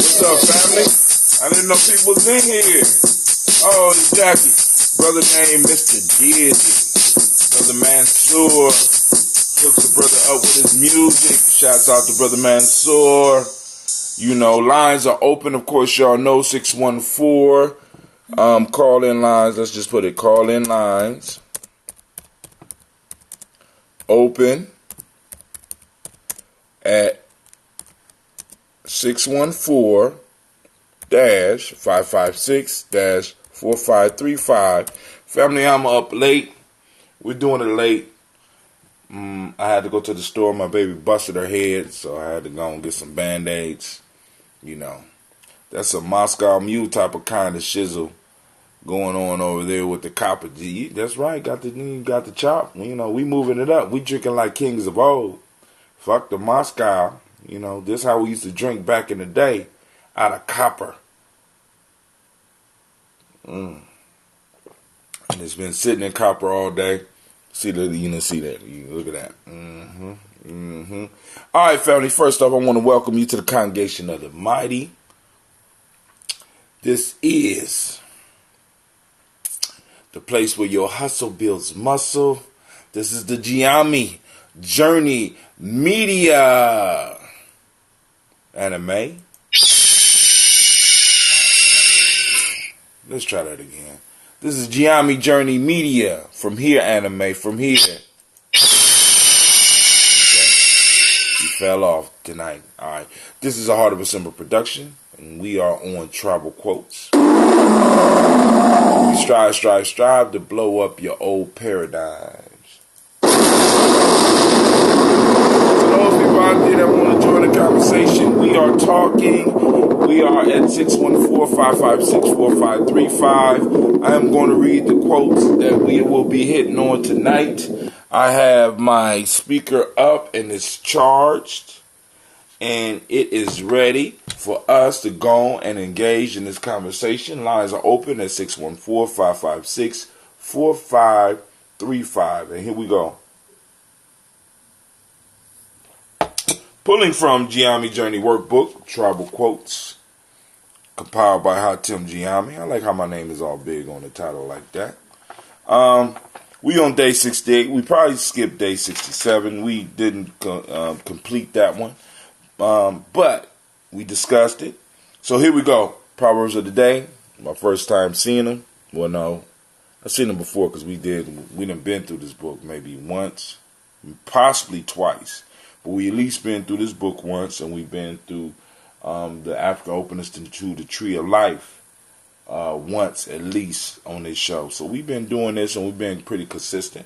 What's up, family? I didn't know people was in here. Oh, it's Jackie. Brother named Mr. Dizzy. Brother Mansour hooks the brother up with his music. Shouts out to Brother Mansour. You know, lines are open. Of course, y'all know 614. Call-in lines. Let's just put it. Call-in lines. Open at 614-556-4535. Family, I'm up late. We're doing it late. I had to go to the store. My baby busted her head, so I had to go and get some Band-Aids. You know, that's a Moscow Mule type of kind of shizzle going on over there with the copper G. That's right, got the chop. You know, we moving it up. We drinking like kings of old. Fuck the Moscow. You know, this how we used to drink back in the day, out of copper. And it's been sitting in copper all day. See that? You look at that. All right, family. First off, I want to welcome you to the congregation of the mighty. This is the place where your hustle builds muscle. This is the Gye-Nyame Journey Media. Anime. Let's try that again. This is Gye-Nyame Journey Media. From here, anime. From here. Okay. You fell off tonight. Alright. This is a Heart of December production. And we are on Tribal Quotes. We strive to blow up your old paradigms. Those people out there that want to join the conversation, we are talking. We are at 614-556-4535. I am going to read the quotes that we will be hitting on tonight. I have my speaker up and it's charged. And it is ready for us to go and engage in this conversation. Lines are open at 614-556-4535. And here we go. Pulling from Gye-Nyame Journey Workbook, Tribal Quotes. compiled by Hatem Gye-Nyame. I like how my name is all big on the title like that. We on day 68. We probably skipped day 67. We didn't complete that one. But we discussed it. So here we go. Proverbs of the day. My first time seeing them. Well, no. I've seen them before because we done been through this book maybe once, possibly twice. But we at least been through this book once, and we've been through the African openness to the Tree of Life once at least on this show. So we've been doing this, and we've been pretty consistent.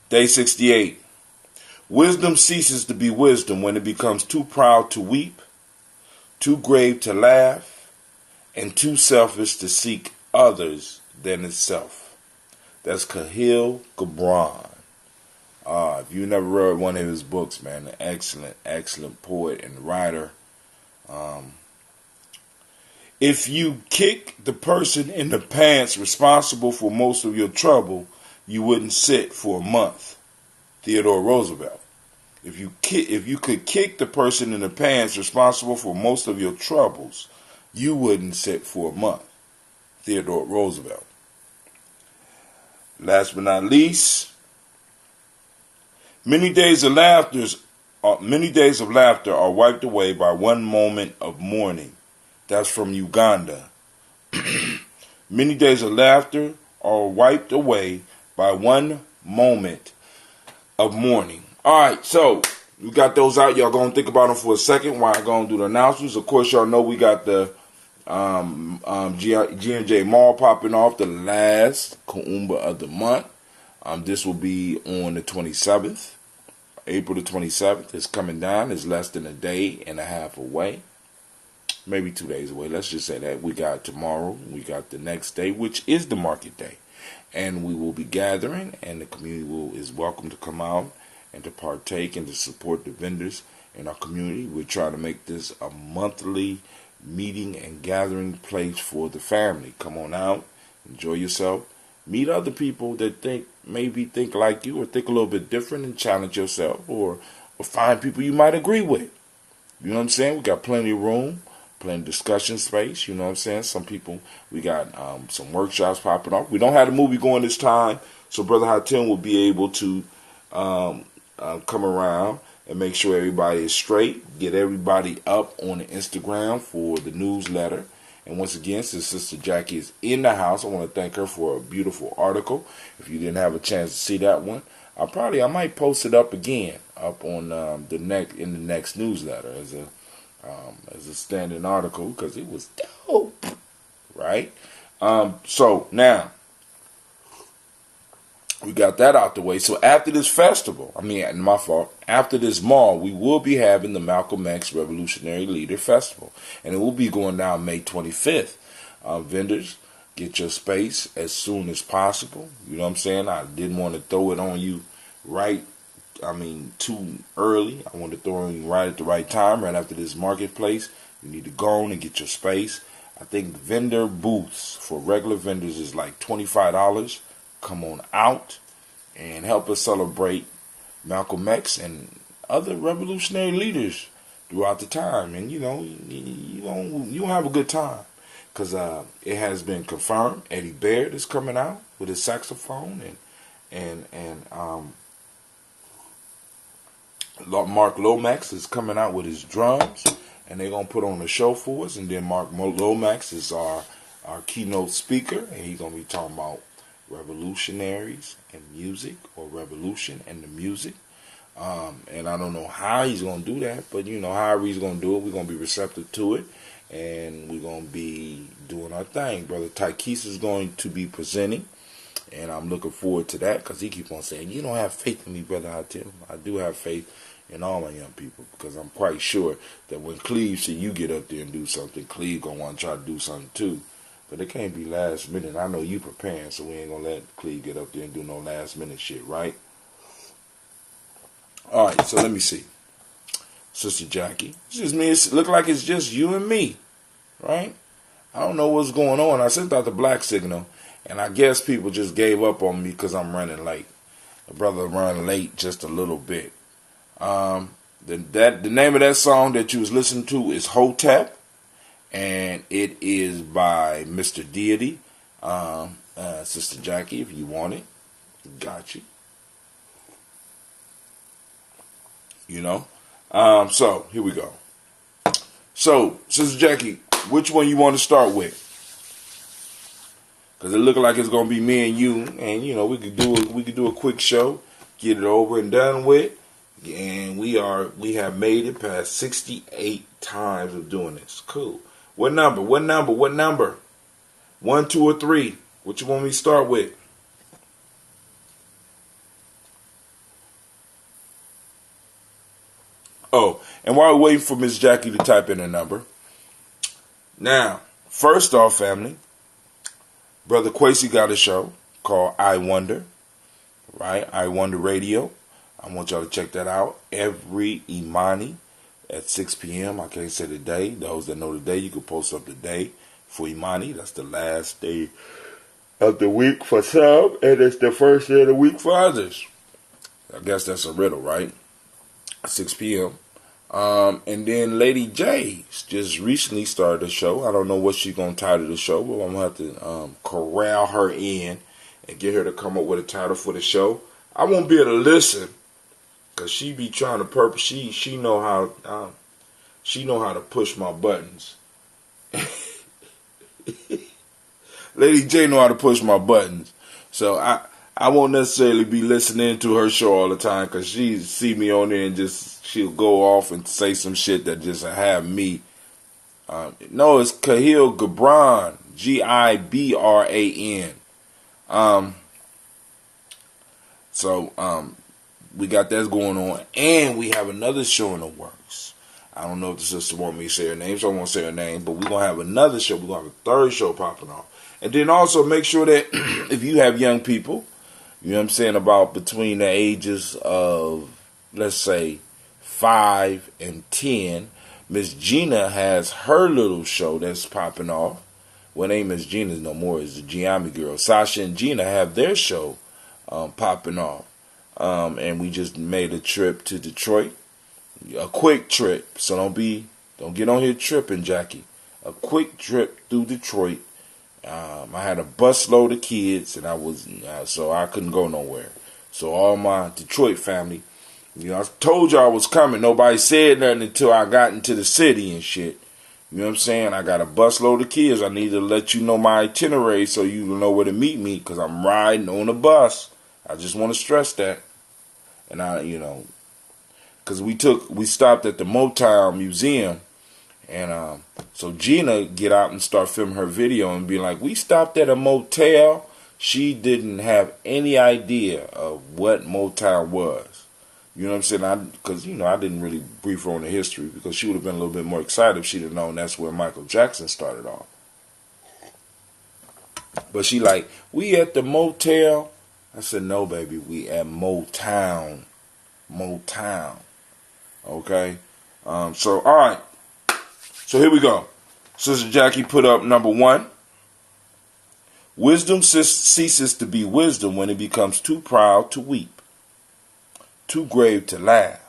Day 68. Wisdom ceases to be wisdom when it becomes too proud to weep, too grave to laugh, and too selfish to seek others than itself. That's Khalil Gibran. If you never read one of his books, man, an excellent poet and writer. If you kick the person in the pants responsible for most of your trouble, you wouldn't sit for a month. Theodore Roosevelt. If you could kick the person in the pants responsible for most of your troubles, you wouldn't sit for a month. Theodore Roosevelt. Last but not least, many days of laughter are wiped away by one moment of mourning. That's from Uganda. Many days of laughter are wiped away by one moment of mourning. All right, so we got those out. Y'all gonna think about them for a second while I go and do the announcements. Of course, y'all know we got the G&J Mall popping off, the last Kuumba of the month. This will be on the 27th. April the 27th. It's coming down. It's less than a day and a half away. Maybe 2 days away. Let's just say that. We got tomorrow. We got the next day, which is the market day. And we will be gathering, and the community is welcome to come out and to partake and to support the vendors in our community. We're trying to make this a monthly meeting and gathering place for the family. Come on out, enjoy yourself, meet other people that maybe think like you or think a little bit different, and challenge yourself, or find people you might agree with. You know what I'm saying? We got plenty of room, plenty of discussion space. You know what I'm saying? Some people, we got some workshops popping off. We don't have a movie going this time, so Brother Hatem will be able to come around and make sure everybody is straight, get everybody up on the Instagram for the newsletter. And once again, since Sister Jackie is in the house, I want to thank her for a beautiful article. If you didn't have a chance to see that one, I might post it up again up on in the next newsletter as a standing article, because it was dope, right? So now we got that out the way. So after this festival, after this mall, we will be having the Malcolm X Revolutionary Leader Festival. And it will be going down May 25th. Vendors, get your space as soon as possible. You know what I'm saying? I didn't want to throw it on you too early. I want to throw it on you right at the right time, right after this marketplace. You need to go on and get your space. I think vendor booths for regular vendors is like $25. Come on out and help us celebrate Malcolm X and other revolutionary leaders throughout the time. And you'll have a good time, because it has been confirmed Eddie Baird is coming out with his saxophone, and Mark Lomax is coming out with his drums, and they're gonna put on a show for us. And then Mark Lomax is our keynote speaker, and he's gonna be talking about revolutionaries and music, or revolution and the music. And I don't know how he's going to do that, but however he's going to do it, we're going to be receptive to it, and we're going to be doing our thing. Brother Tykees is going to be presenting, and I'm looking forward to that, because he keeps on saying, you don't have faith in me, Brother Hatem. I do have faith in all my young people, because I'm quite sure that when Cleve see you get up there and do something, Cleve going to want to try to do something too. But it can't be last minute. I know you preparing, so we ain't going to let Cleve get up there and do no last minute shit, right? All right, so let me see. Sister Jackie. It's just me. It look like it's just you and me, right? I don't know what's going on. I sent out the black signal, and I guess people just gave up on me because I'm running late. The brother run late just a little bit. The name of that song that you was listening to is Hotep. and it is by Mr. Deity. Sister Jackie, if you want it, got you. You know? So, here we go. So, Sister Jackie, which one you want to start with? Because it looks like it's going to be me and you. And, you know, we could do a quick show. Get it over and done with. And we have made it past 68 times of doing this. Cool. What number? 1, 2, or 3? What you want me to start with? Oh, and while we're waiting for Miss Jackie to type in a number, now, first off, family, Brother Quasi got a show called I Wonder, right? I Wonder Radio. I want y'all to check that out every Imani at 6 p.m. I can't say the day. Those that know the day, you can post up the day for Imani. That's the last day of the week for some, and it's the first day of the week for others. I guess that's a riddle, right? 6 p.m. And then Lady J just recently started a show. I don't know what she's going to title the show, but I'm going to have to corral her in and get her to come up with a title for the show. I won't be able to listen because she be trying to she know how to push my buttons. Lady J know how to push my buttons. So I won't necessarily be listening to her show all the time because she see me on there and she'll go off and say some shit that just have me. No, it's Kahil Gibran, Gibran. So we got that going on, and we have another show in the works. I don't know if the sister want me to say her name, so I won't say her name, but we're going to have another show. We're going to have a third show popping off. And then also make sure that if you have young people, you know what I'm saying, about between the ages of, let's say, 5 and 10, Miss Gina has her little show that's popping off. Well, it ain't Miss Gina no more. It's the Gye-Nyame girl. Shasha and Gina have their show popping off. And we just made a trip to Detroit. A quick trip. So don't get on here tripping, Jackie. A quick trip through Detroit. I had a busload of kids, and so I couldn't go nowhere. So all my Detroit family, you know, I told y'all I was coming. Nobody said nothing until I got into the city and shit. You know what I'm saying? I got a busload of kids. I need to let you know my itinerary so you know where to meet me because I'm riding on a bus. I just want to stress that. And because we stopped at the Motown Museum. And so Gina get out and start filming her video and be like, we stopped at a motel. She didn't have any idea of what Motown was. You know what I'm saying? Because, I didn't really brief her on the history because she would have been a little bit more excited if she'd have known that's where Michael Jackson started off. But she like, we at the motel? I said, no, baby, we at Motown. Motown. Okay? So, all right. So here we go. Sister Jackie put up number 1. Wisdom ceases to be wisdom when it becomes too proud to weep, too grave to laugh,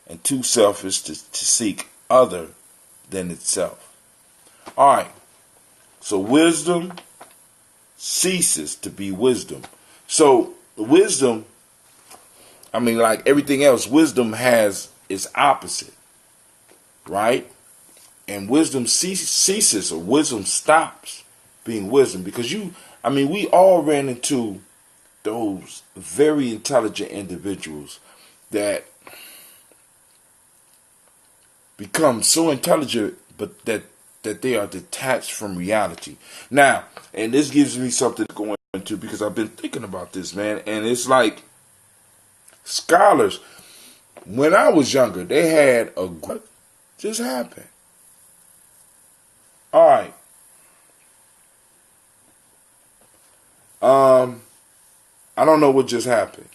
and too selfish to seek other than itself. All right. So wisdom ceases to be wisdom. So wisdom, like everything else, wisdom has its opposite, right? And wisdom ceases, or wisdom stops being wisdom. Because we all ran into those very intelligent individuals that become so intelligent, but that they are detached from reality. Now, and this gives me something to go into because I've been thinking about this, man. And it's like scholars, when I was younger, they had what just happened. All right. I don't know what just happened.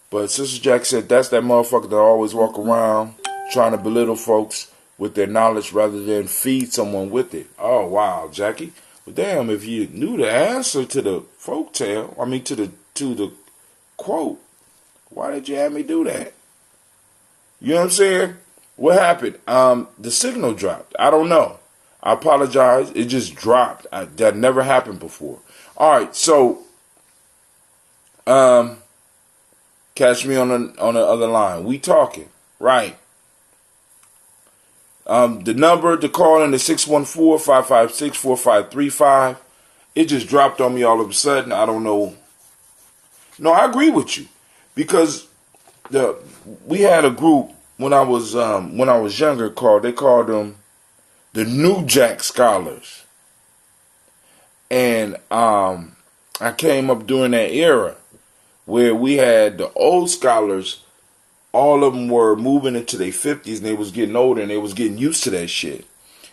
But Sister Jack said that's that motherfucker that always walk around trying to belittle folks with their knowledge rather than feed someone with it. Oh, wow, Jackie. But damn, if you knew the answer to the folktale, to the quote, why did you have me do that? You know what I'm saying? What happened? The signal dropped. I don't know. I apologize. It just dropped. That never happened before. All right, so catch me on the other line. We talking, right? The number to call in is 614-556-4535. It just dropped on me all of a sudden. I don't know. No, I agree with you because we had a group when I was younger they called them the New Jack Scholars, and I came up during that era where we had the old scholars. All of them were moving into their 50s and they was getting older and they was getting used to that shit.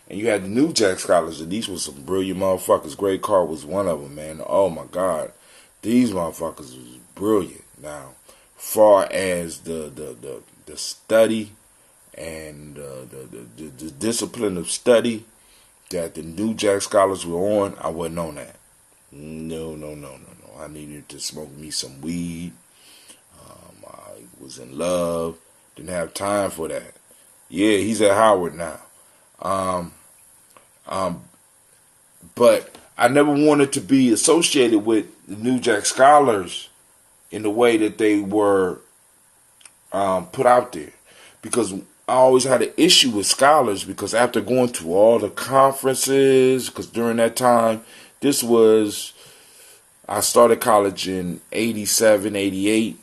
And you had the New Jack Scholars, and these were some brilliant motherfuckers. Greg Carr was one of them, man. Oh my God, these motherfuckers was brilliant. Now, far as the study and the discipline of study that the New Jack Scholars were on, I wasn't on that. No. I needed to smoke me some weed. I was in love. Didn't have time for that. Yeah, he's at Howard now. But I never wanted to be associated with the New Jack Scholars in the way that they were put out there, because I always had an issue with scholars, because after going to all the conferences, because during that time, I started college in 87, 88,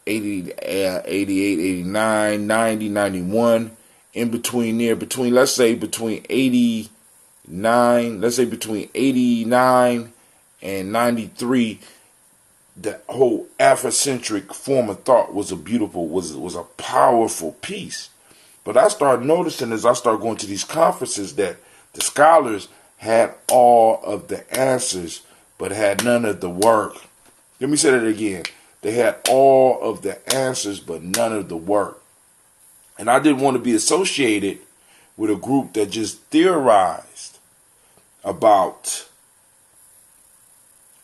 88, 89, 90, 91. In between there, between 89 and 93, the whole Afrocentric form of thought was a powerful piece. But I started noticing as I started going to these conferences that the scholars had all of the answers, but had none of the work. Let me say that again. They had all of the answers, but none of the work. And I didn't want to be associated with a group that just theorized about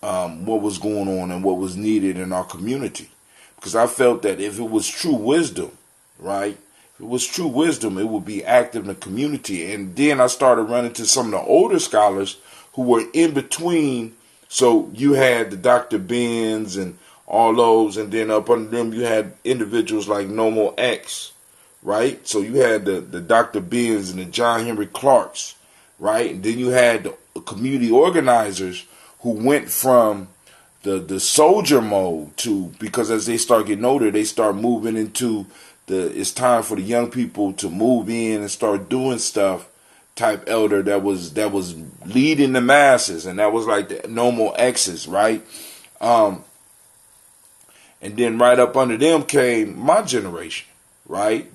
what was going on and what was needed in our community. Because I felt that if it was true wisdom, right? If it was true wisdom, it would be active in the community. And then I started running to some of the older scholars who were in between. So you had the Dr. Benz and all those, and then up under them you had individuals like Nomo X, right? So you had the Dr. Benz and the John Henry Clarks, right? And then you had the community organizers who went from the soldier mode to, because as they start getting older, they start moving into it's time for the young people to move in and start doing stuff type elder that was leading the masses, and that was like the Nomo X's, right? And then right up under them came my generation, right?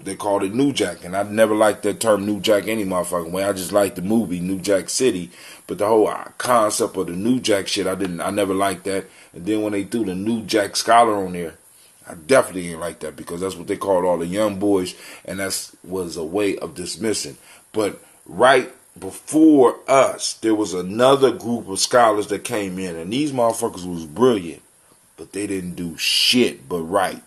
They called it New Jack, and I never liked that term New Jack any motherfucking way. I just liked the movie New Jack City, but the whole concept of the New Jack shit, I never liked that. And then when they threw the New Jack Scholar on there, I definitely didn't like that, because that's what they called all the young boys, and that was a way of dismissing. But right before us, there was another group of scholars that came in, and these motherfuckers was brilliant. But they didn't do shit but write.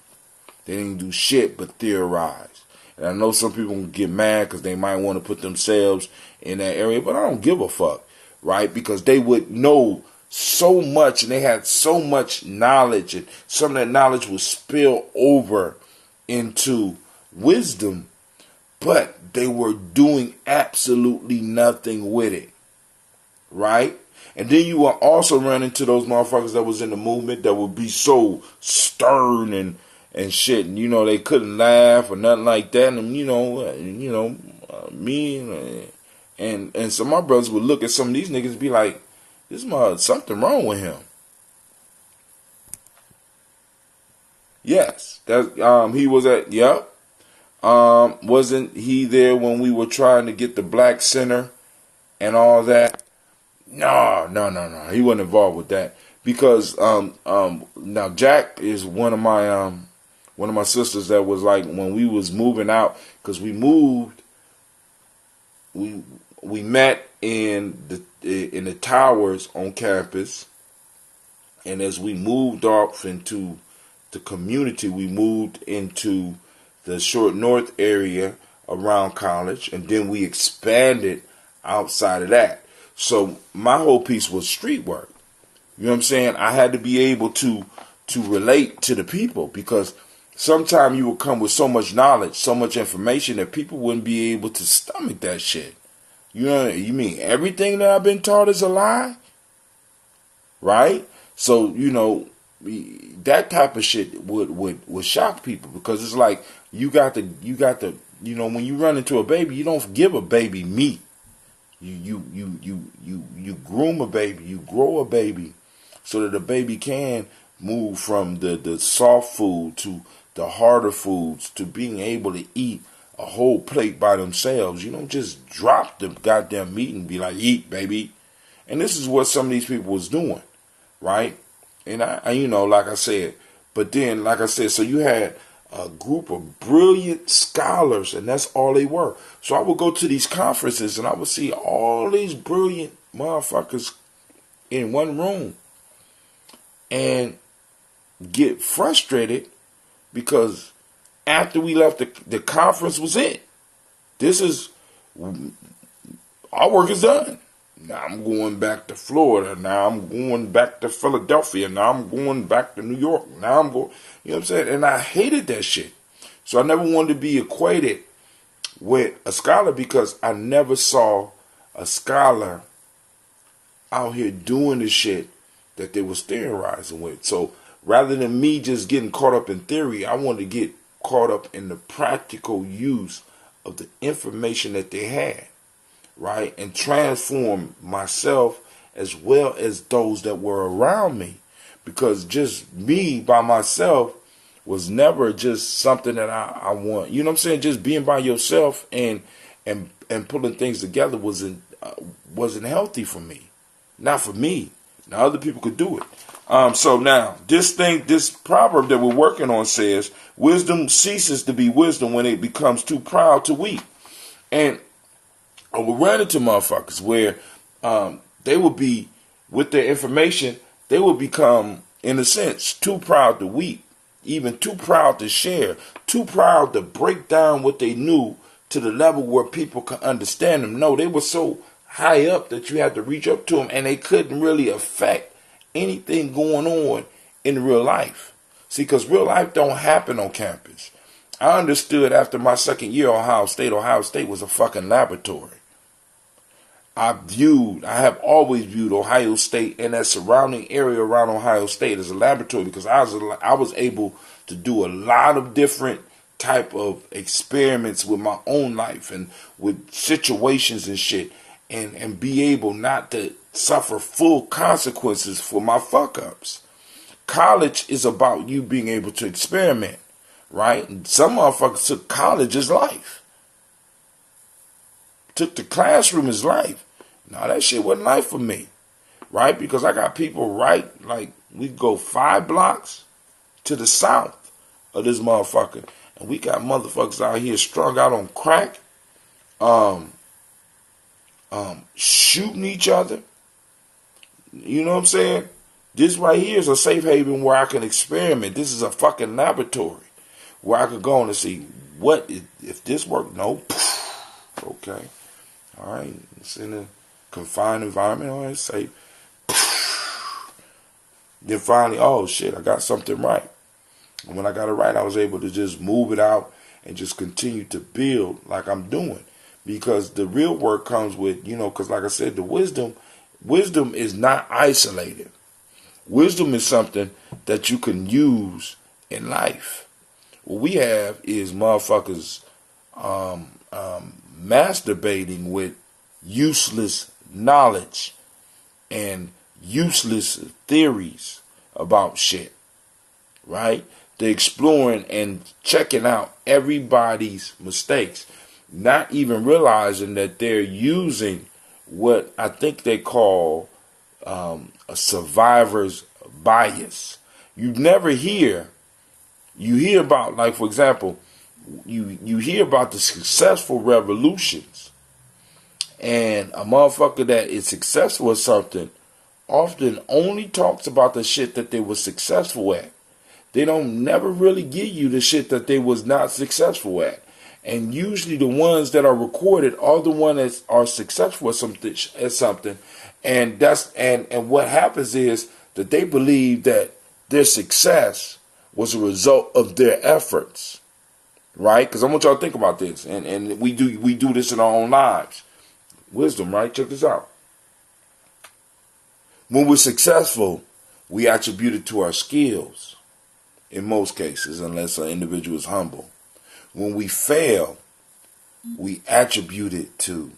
They didn't do shit but theorize. And I know some people can get mad because they might want to put themselves in that area, but I don't give a fuck, right? Because they would know so much, and they had so much knowledge, and some of that knowledge would spill over into wisdom, but they were doing absolutely nothing with it, right? And then you will also run into those motherfuckers that was in the movement that would be so stern and shit, and they couldn't laugh or nothing like that. And me and some of my brothers would look at some of these niggas and be like, "This something wrong with him." Yes, that he was at. Yep. Wasn't he there when we were trying to get the black center and all that? No. He wasn't involved with that, because now Jack is one of my sisters that was like, when we was moving out, because we moved, we met in the towers on campus, and as we moved off into the community, we moved into the Short North area around college, and then we expanded outside of that. So my whole piece was street work. You know what I'm saying? I had to be able to relate to the people, because sometimes you will come with so much knowledge, so much information that people wouldn't be able to stomach that shit. You know, you mean everything that I've been taught is a lie? Right? So, you know, that type of shit would shock people, because it's like you got to, you know, when you run into a baby, you don't give a baby meat. You groom a baby, you grow a baby so that the baby can move from the soft food to the harder foods, to being able to eat a whole plate by themselves. You don't just drop the goddamn meat and be like, eat, baby. And this is what some of these people was doing, right? And I you know, like I said, but then, like I said, so you had a group of brilliant scholars, and that's all they were. So I would go to these conferences, and I would see all these brilliant motherfuckers in one room, and get frustrated, because after we left, the conference was it. This is, our work is done. Now I'm going back to Florida. Now I'm going back to Philadelphia. Now I'm going back to New York. Now I'm going, you know what I'm saying? And I hated that shit. So I never wanted to be equated with a scholar, because I never saw a scholar out here doing the shit that they was theorizing with. So rather than me just getting caught up in theory, I wanted to get caught up in the practical use of the information that they had, right? And transform myself as well as those that were around me. Because just me by myself was never just something that I want. You know what I'm saying? Just being by yourself and pulling things together wasn't healthy for me. Not for me. Now other people could do it. So now this proverb that we're working on says, wisdom ceases to be wisdom when it becomes too proud to weep. And I would run into motherfuckers where they would be, with their information, they would become, in a sense, too proud to weep, even too proud to share, too proud to break down what they knew to the level where people could understand them. No, they were so high up that you had to reach up to them, and they couldn't really affect anything going on in real life. See, because real life don't happen on campus. I understood after my second year Ohio State was a fucking laboratory. I have always viewed Ohio State and that surrounding area around Ohio State as a laboratory, because I was able to do a lot of different type of experiments with my own life and with situations and shit, and be able not to suffer full consequences for my fuck ups. College is about you being able to experiment, right? And some motherfuckers took college as life. Took the classroom as life. Now that shit wasn't life for me, right? Because I got people like we go 5 blocks to the south of this motherfucker, and we got motherfuckers out here strung out on crack, shooting each other. You know what I'm saying? This right here is a safe haven where I can experiment. This is a fucking laboratory where I could go and see what if this worked. No, okay, all right. It's in a confined environment. All right, safe. Then finally, oh shit, I got something right. And when I got it right, I was able to just move it out and just continue to build like I'm doing. Because the real work comes with, because like I said, the wisdom is not isolated. Wisdom is something that you can use in life. What we have is motherfuckers masturbating with useless knowledge and useless theories about shit, right? They're exploring and checking out everybody's mistakes, not even realizing that they're using what I think they call a survivor's bias. You hear about, like, for example, you hear about the successful revolutions, and a motherfucker that is successful at something often only talks about the shit that they were successful at. They don't never really give you the shit that they was not successful at. And usually the ones that are recorded are the ones that are successful at something. And what happens is that they believe that their success was a result of their efforts. Right? Because I want y'all to think about this. And we do this in our own lives. Wisdom, right? Check this out. When we're successful, we attribute it to our skills. In most cases, unless an individual is humble. When we fail, we attribute it to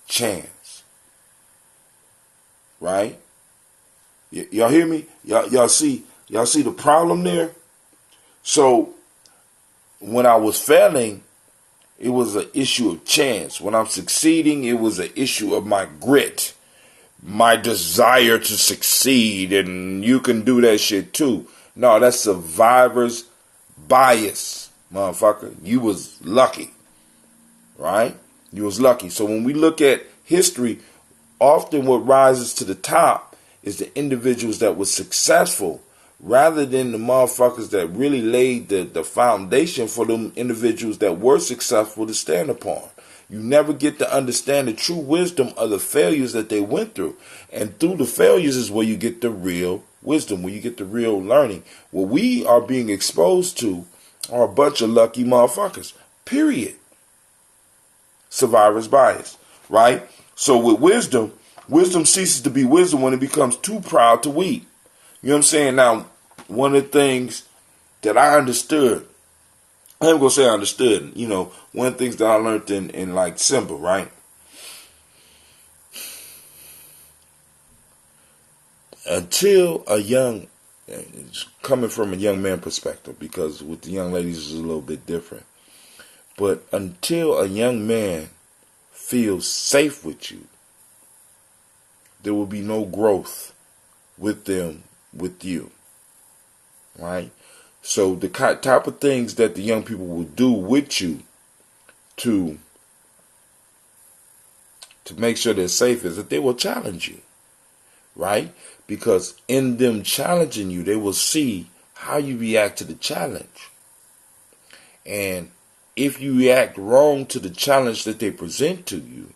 chance. Right? Y'all hear me? Y'all see the problem there? So when I was failing, it was an issue of chance. When I'm succeeding, it was an issue of my grit, my desire to succeed, and you can do that shit too. No, that's survivor's bias, motherfucker. You was lucky, right? You was lucky. So when we look at history, often what rises to the top is the individuals that were successful rather than the motherfuckers that really laid the foundation for them individuals that were successful to stand upon. You never get to understand the true wisdom of the failures that they went through. And through the failures is where you get the real wisdom, where you get the real learning. What we are being exposed to are a bunch of lucky motherfuckers. Period. Survivor's bias. Right? So with wisdom ceases to be wisdom when it becomes too proud to weep. You know what I'm saying? Now, one of the things that I understood, I ain't gonna say I understood, one of the things that I learned in like Simba, right? Until it's coming from a young man perspective, because with the young ladies it's a little bit different. But until a young man feels safe with you, there will be no growth with them, with you. Right? So the type of things that the young people will do with you to make sure they're safe is that they will challenge you. Right? Because in them challenging you, they will see how you react to the challenge. And if you react wrong to the challenge that they present to you,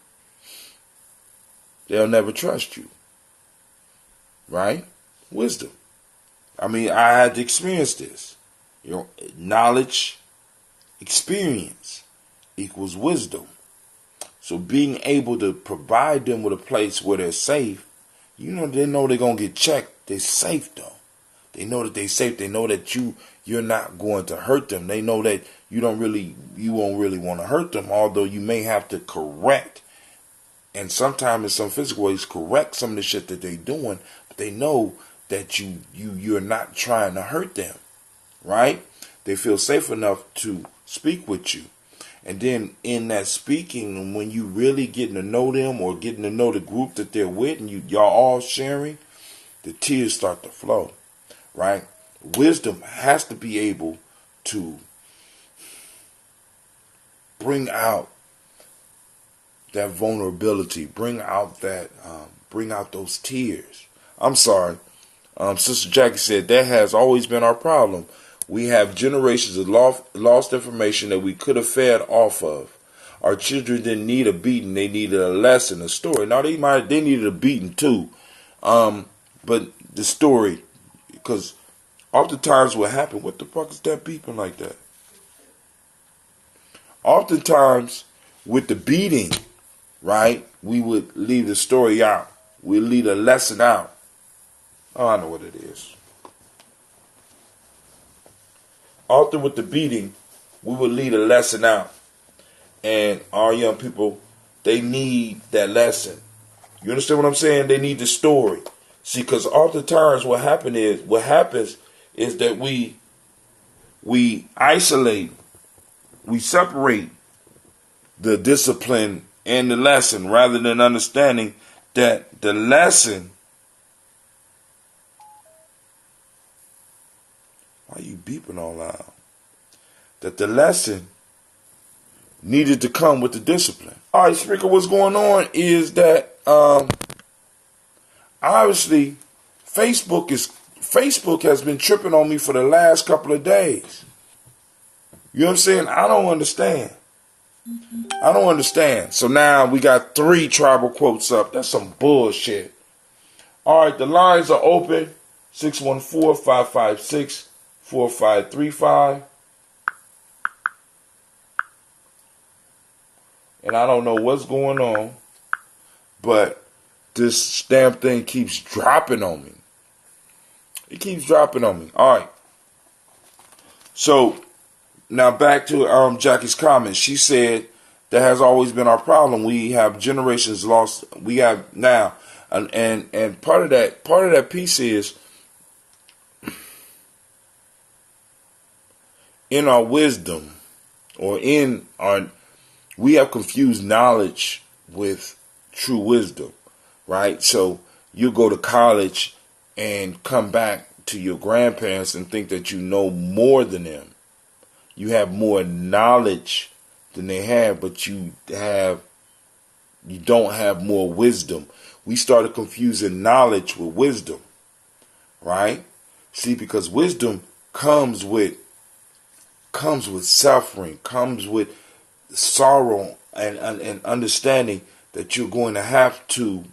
they'll never trust you. Right? Wisdom. I mean, I had to experience this. Knowledge, experience equals wisdom. So being able to provide them with a place where they're safe, they know they're going to get checked. They're safe though. They know that they're safe. They know that you're not going to hurt them. They know that you won't really want to hurt them, although you may have to correct. And sometimes in some physical ways, correct some of the shit that they're doing, but they know that you're not trying to hurt them. Right? They feel safe enough to speak with you. And then in that speaking, when you really getting to know them or getting to know the group that they're with and y'all all sharing, the tears start to flow. Right? Wisdom has to be able to bring out that vulnerability, bring out those tears. I'm sorry. Sister Jackie said that has always been our problem. We have generations of lost information that we could have fed off of. Our children didn't need a beating; they needed a lesson, a story. Now they needed a beating too, but the story, because oftentimes what happened? What the fuck is that beeping like that? Oftentimes with the beating, right? We would leave the story out. We leave a lesson out. Oh, I know what it is. Often with the beating, we would leave a lesson out. And our young people, they need that lesson. You understand what I'm saying? They need the story. See, because oftentimes what happens is that we isolate, we separate the discipline and the lesson rather than understanding that the lesson. Why are you beeping all loud? That the lesson needed to come with the discipline. All right, Speaker, what's going on is that obviously Facebook has been tripping on me for the last couple of days. You know what I'm saying? I don't understand. I don't understand. So now we got 3 tribal quotes up. That's some bullshit. All right, the lines are open. 614-556-4535. And I don't know what's going on, but this damn thing keeps dropping on me. It keeps dropping on me. All right. So now back to Jackie's comment. She said that has always been our problem. We have generations lost. We have now, and part of that piece is in our wisdom, or in our, we have confused knowledge with true wisdom, right? So you go to college and come back to your grandparents and think that you know more than them. You have more knowledge than they have, but you don't have more wisdom. We started confusing knowledge with wisdom, right? See, because wisdom comes with suffering, comes with sorrow and understanding that you're going to have to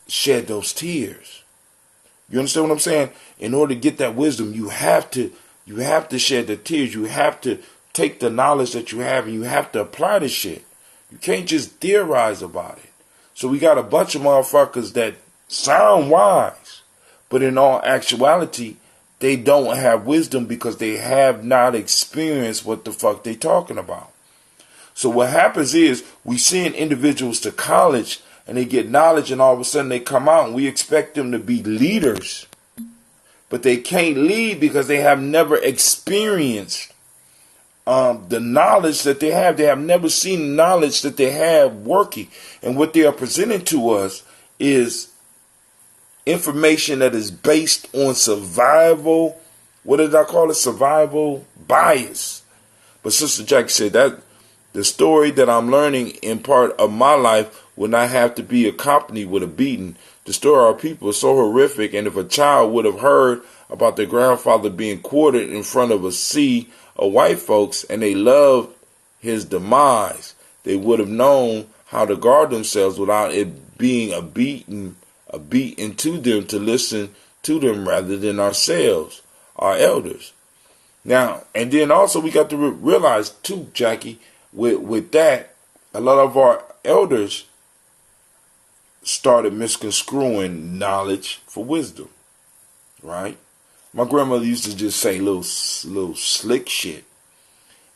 shed those tears. You understand what I'm saying? In order to get that wisdom, you have to shed the tears. You have to take the knowledge that you have and you have to apply the shit. You can't just theorize about it. So we got a bunch of motherfuckers that sound wise, but in all actuality, they don't have wisdom because they have not experienced what the fuck they talking about. So what happens is we send individuals to college and they get knowledge, and all of a sudden they come out and we expect them to be leaders. But they can't lead because they have never experienced the knowledge that they have. They have never seen the knowledge that they have working. And what they are presenting to us is information that is based on survival. What did I call it? Survival bias. But Sister Jackie said that the story that I'm learning in part of my life will not have to be accompanied with a beating. The story of our people is so horrific, and if a child would have heard about their grandfather being quartered in front of a sea of white folks and they loved his demise, they would have known how to guard themselves without it being a beating to them, to listen to them rather than ourselves, our elders. Now, and then also we got to realize too, Jackie, with that, a lot of our elders started misconstruing knowledge for wisdom, right? My grandmother used to just say little slick shit,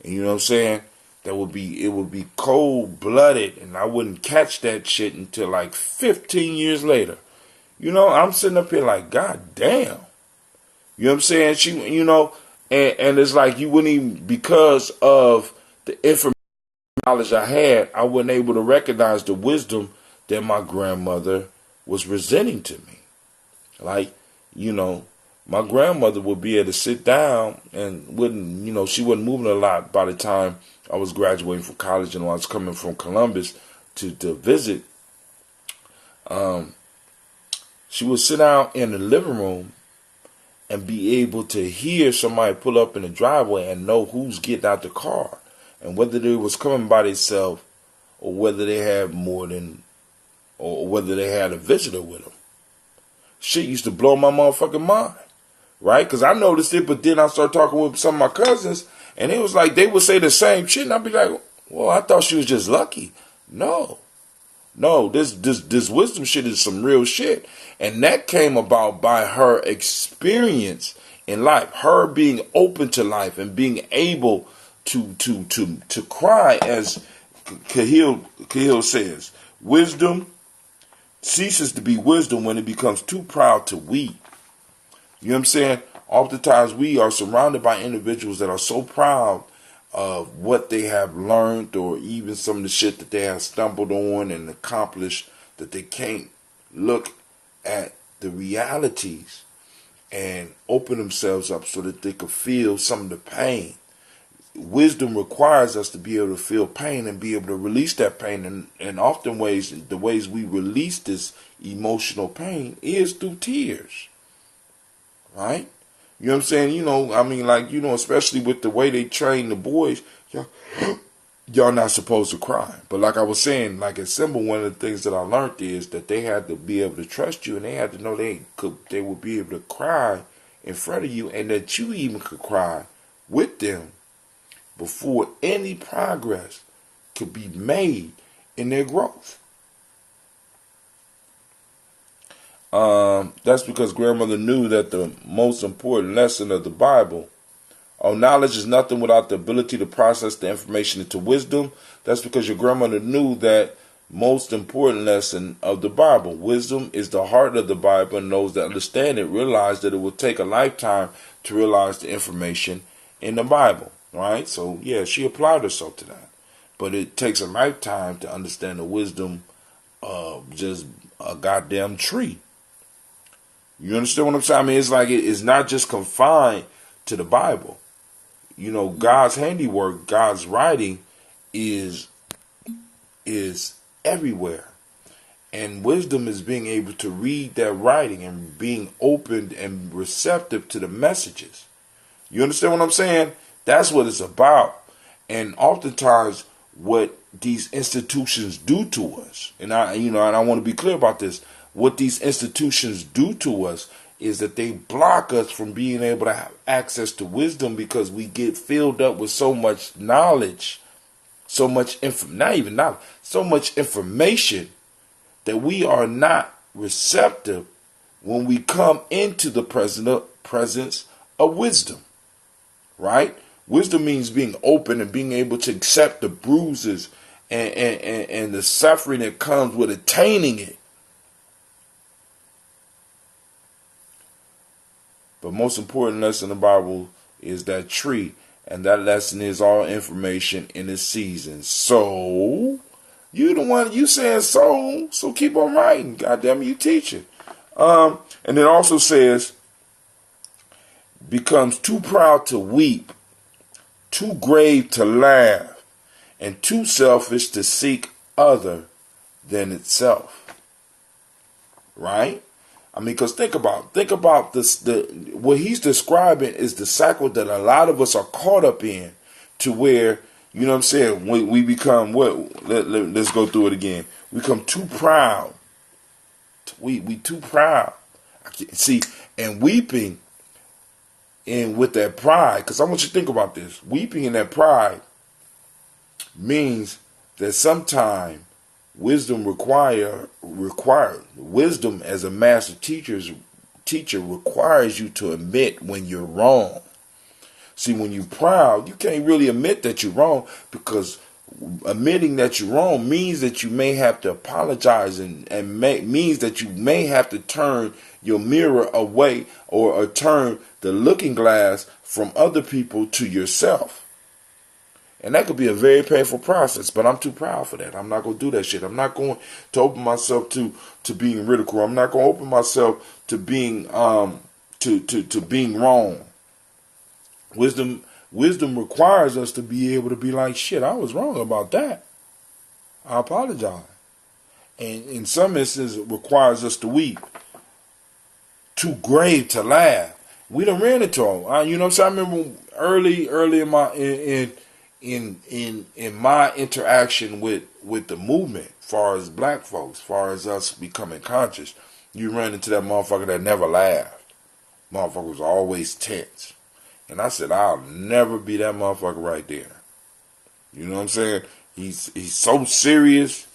and you know what I'm saying? It would be cold blooded, and I wouldn't catch that shit until like 15 years later. You know, I'm sitting up here like, God damn. You know what I'm saying? She, you know, and it's like you wouldn't even, because of the information knowledge I had, I wasn't able to recognize the wisdom that my grandmother was presenting to me. Like, you know, my grandmother would be able to sit down and wouldn't, you know, she wasn't moving a lot by the time I was graduating from college and I was coming from Columbus to visit. She would sit down in the living room and be able to hear somebody pull up in the driveway and know who's getting out the car and whether they was coming by themselves or whether they had more than, or whether they had a visitor with them. Shit used to blow my motherfucking mind, right? Because I noticed it, but then I started talking with some of my cousins, and it was like they would say the same shit, and I'd be like, well, I thought she was just lucky. No, this wisdom shit is some real shit, and that came about by her experience in life, her being open to life and being able to cry, as Cahill says. Wisdom ceases to be wisdom when it becomes too proud to weep. You know what I'm saying? Oftentimes we are surrounded by individuals that are so proud of what they have learned, or even some of the shit that they have stumbled on and accomplished, that they can't look at the realities and open themselves up so that they could feel some of the pain. Wisdom requires us to be able to feel pain and be able to release that pain, and often the ways we release this emotional pain is through tears, right? You know what I'm saying? I mean, like, especially with the way they train the boys, y'all not supposed to cry. But like I was saying, like at Symbol, one of the things that I learned is that they had to be able to trust you, and they had to know they would be able to cry in front of you, and that you even could cry with them before any progress could be made in their growth. That's because grandmother knew that the most important lesson of the Bible, knowledge is nothing without the ability to process the information into wisdom. That's because your grandmother knew that most important lesson of the Bible. Wisdom is the heart of the Bible, and those that understand it realize that it will take a lifetime to realize the information in the Bible. Right? So, yeah, she applied herself to that. But it takes a lifetime to understand the wisdom of just a goddamn tree. You understand what I'm saying? I mean, it's like it's not just confined to the Bible. God's handiwork, God's writing is everywhere. And wisdom is being able to read that writing and being open and receptive to the messages. You understand what I'm saying? That's what it's about. And oftentimes what these institutions do to us, and I want to be clear about this, what these institutions do to us is that they block us from being able to have access to wisdom, because we get filled up with so much knowledge, so much not even knowledge, so much information that we are not receptive when we come into the presence of wisdom. Right? Wisdom means being open and being able to accept the bruises and the suffering that comes with attaining it. But most important lesson in the Bible is that tree. And that lesson is all information in its season. So, you the one, you saying so keep on writing. Goddamn, you teaching. And it also says, becomes too proud to weep, too grave to laugh, and too selfish to seek other than itself. Right? I mean, because think about this. What he's describing is the cycle that a lot of us are caught up in, to where, you know what I'm saying, we become what? Let's go through it again. We become too proud. We too proud. See, and weeping in with that pride, because I want you to think about this. Weeping in that pride means that sometimes wisdom wisdom as a master teacher requires you to admit when you're wrong. See, when you're proud, you can't really admit that you're wrong, because admitting that you're wrong means that you may have to apologize, and means that you may have to turn your mirror away, or turn the looking glass from other people to yourself. And that could be a very painful process, but I'm too proud for that. I'm not going to do that shit. I'm not going to open myself to being ridiculed. I'm not going to open myself to being to being wrong. Wisdom requires us to be able to be like, shit, I was wrong about that. I apologize. And in some instances, it requires us to weep. Too grave to laugh. We done ran into them. You know what I'm saying? I remember early in my in my interaction with the movement, as far as black folks, as far as us becoming conscious, you ran into that motherfucker that never laughed. Motherfucker was always tense. And I said, I'll never be that motherfucker right there. You know what I'm saying? He's so serious,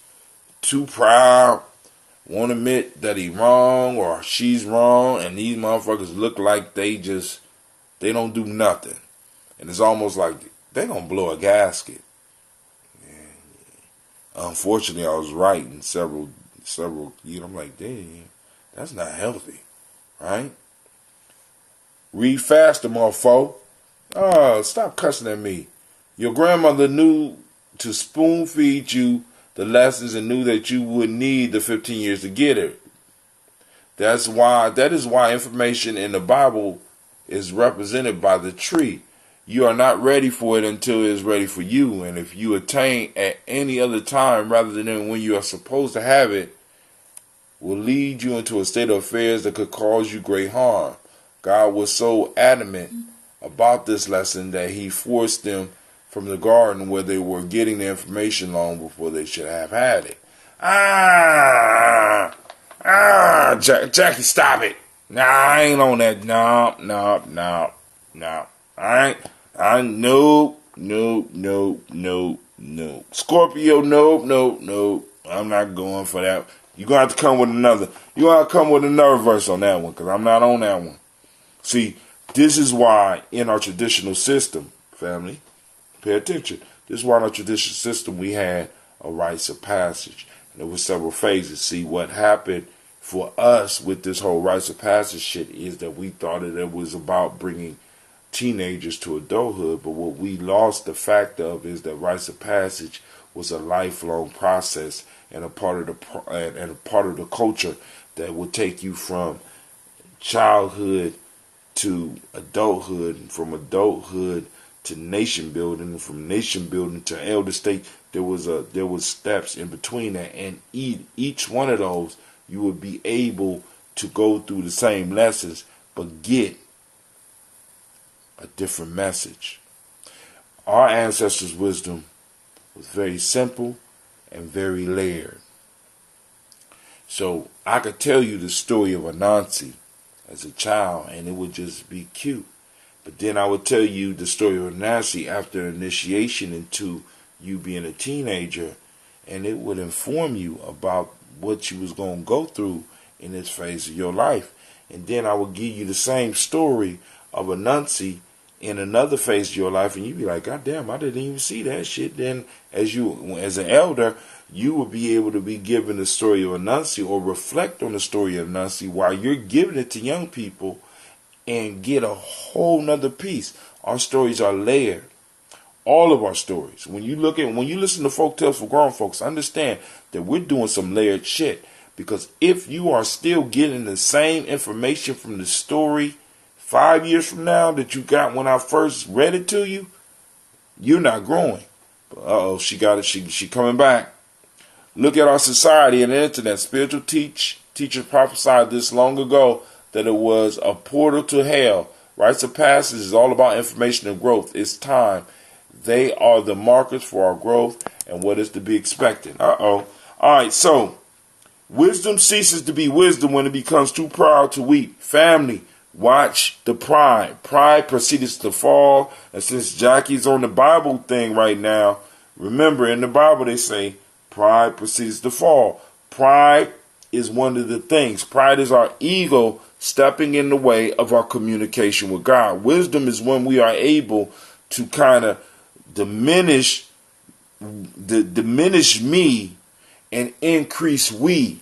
too proud, won't admit that he wrong or she's wrong, and these motherfuckers look like they don't do nothing. And it's almost like they gonna blow a gasket. And unfortunately, I was right in several, I'm like, damn, that's not healthy, right? Read faster, motherfucker. Oh, stop cussing at me. Your grandmother knew to spoon feed you the lessons and knew that you would need the 15 years to get it. That is why information in the Bible is represented by the tree. You are not ready for it until it is ready for you. And if you attain at any other time rather than when you are supposed to have it, will lead you into a state of affairs that could cause you great harm. God was so adamant about this lesson that he forced them from the garden where they were getting the information long before they should have had it. Jackie, stop it. Nah, I ain't on that. No. No. Scorpio, no. I'm not going for that. You're going to have to come with another. You're going to come with another verse on that one, because I'm not on that one. See, this is why in our traditional system, family, pay attention. This is why in our traditional system we had a rites of passage. And there were several phases. See, what happened for us with this whole rites of passage shit is that we thought that it was about bringing teenagers to adulthood, but what we lost the fact of is that rites of passage was a lifelong process and a part of the culture that would take you from childhood to adulthood, and from adulthood to nation building, and from nation building to elder state. There was steps in between that, and each one of those you would be able to go through the same lessons but get a different message. Our ancestors' wisdom was very simple and very layered. So I could tell you the story of Anansi as a child and it would just be cute. But then I would tell you the story of Anansi after initiation into you being a teenager, and it would inform you about what you was going to go through in this phase of your life. And then I would give you the same story of Anansi in another phase of your life, and you'd be like, God damn, I didn't even see that shit. Then as an elder, you will be able to be given the story of Anansi or reflect on the story of Anansi while you're giving it to young people and get a whole nother piece. Our stories are layered. All of our stories. When you listen to folk tales for grown folks, understand that we're doing some layered shit. Because if you are still getting the same information from the story 5 years from now that you got when I first read it to you, you're not growing. Uh-oh, she got it. She coming back. Look at our society and the internet. Spiritual teachers prophesied this long ago that it was a portal to hell. Rites of passage is all about information and growth. It's time. They are the markers for our growth and what is to be expected. All right, so wisdom ceases to be wisdom when it becomes too proud to weep. Family, watch the pride. Pride proceeds to fall. And since Jackie's on the Bible thing right now, remember in the Bible they say pride proceeds to fall. Pride is one of the things. Pride is our ego stepping in the way of our communication with God. Wisdom is when we are able to kind of diminish me and increase we.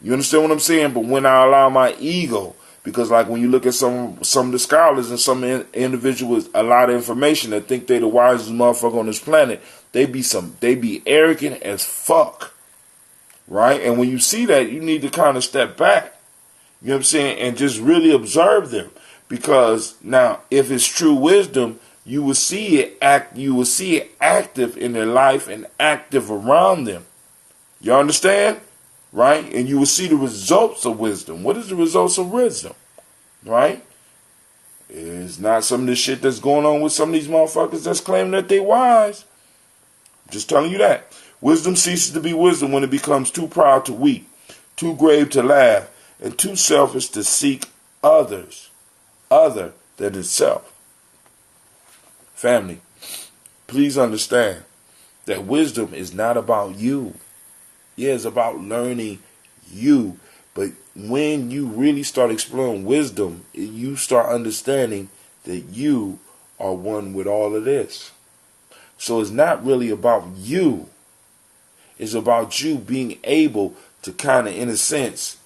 You understand what I'm saying? But when I allow my ego, because like when you look at some of the scholars and some individuals, a lot of information that think they the wisest motherfucker on this planet, they be arrogant as fuck, right? And when you see that, you need to kind of step back. You know what I'm saying? And just really observe them, because now if it's true wisdom, you will see it active in their life and active around them. You understand? Right? And you will see the results of wisdom. What is the results of wisdom? Right? It's not some of the shit that's going on with some of these motherfuckers that's claiming that they wise. I'm just telling you that. Wisdom ceases to be wisdom when it becomes too proud to weep, too grave to laugh, and too selfish to seek others other than itself. Family, please understand that wisdom is not about you. Yeah, it's about learning you. But when you really start exploring wisdom, you start understanding that you are one with all of this. So it's not really about you. It's about you being able to kind of, in a sense,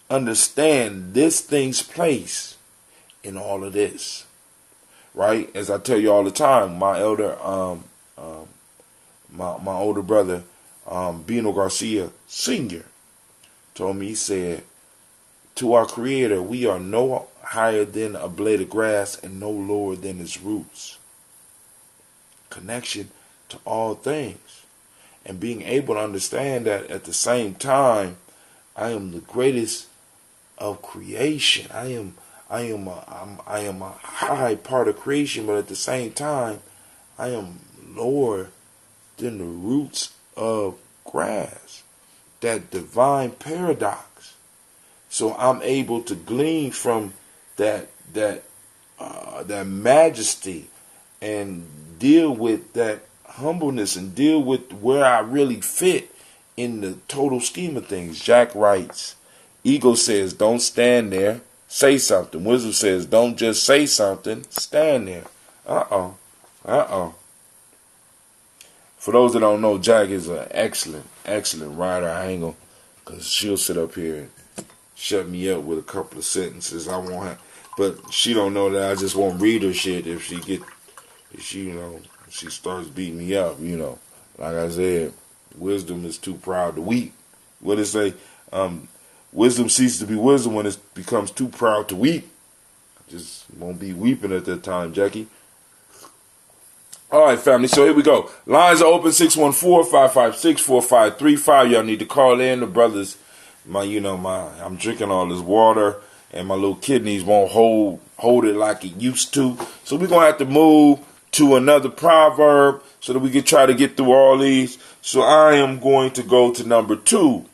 understand this thing's place in all of this. Right? As I tell you all the time, my older brother, Bino Garcia Sr., told me, he said, to our Creator, we are no higher than a blade of grass and no lower than its roots. Connection to all things. And being able to understand that at the same time, I am the greatest of creation. I I am a high part of creation, but at the same time, I am lower than the roots of grass. That divine paradox. So I'm able to glean from that majesty and deal with that humbleness and deal with where I really fit in the total scheme of things. Jack writes, ego says, don't stand there, say something. Wisdom says, don't just say something, stand there. For those that don't know, Jack is an excellent writer. I ain't gonna, because she'll sit up here and shut me up with a couple of sentences. I won't have, but she don't know that I just won't read her shit if she starts beating me up, Like I said, wisdom is too proud to weep. What it say? Wisdom ceases to be wisdom when it becomes too proud to weep. Just won't be weeping at that time, Jackie. All right, family, so here we go. Lines are open, 614-556-4535. Y'all need to call in. The brothers, I'm drinking all this water, and my little kidneys won't hold it like it used to. So we're going to have to move to another proverb so that we can try to get through all these. So I am going to go to number 2.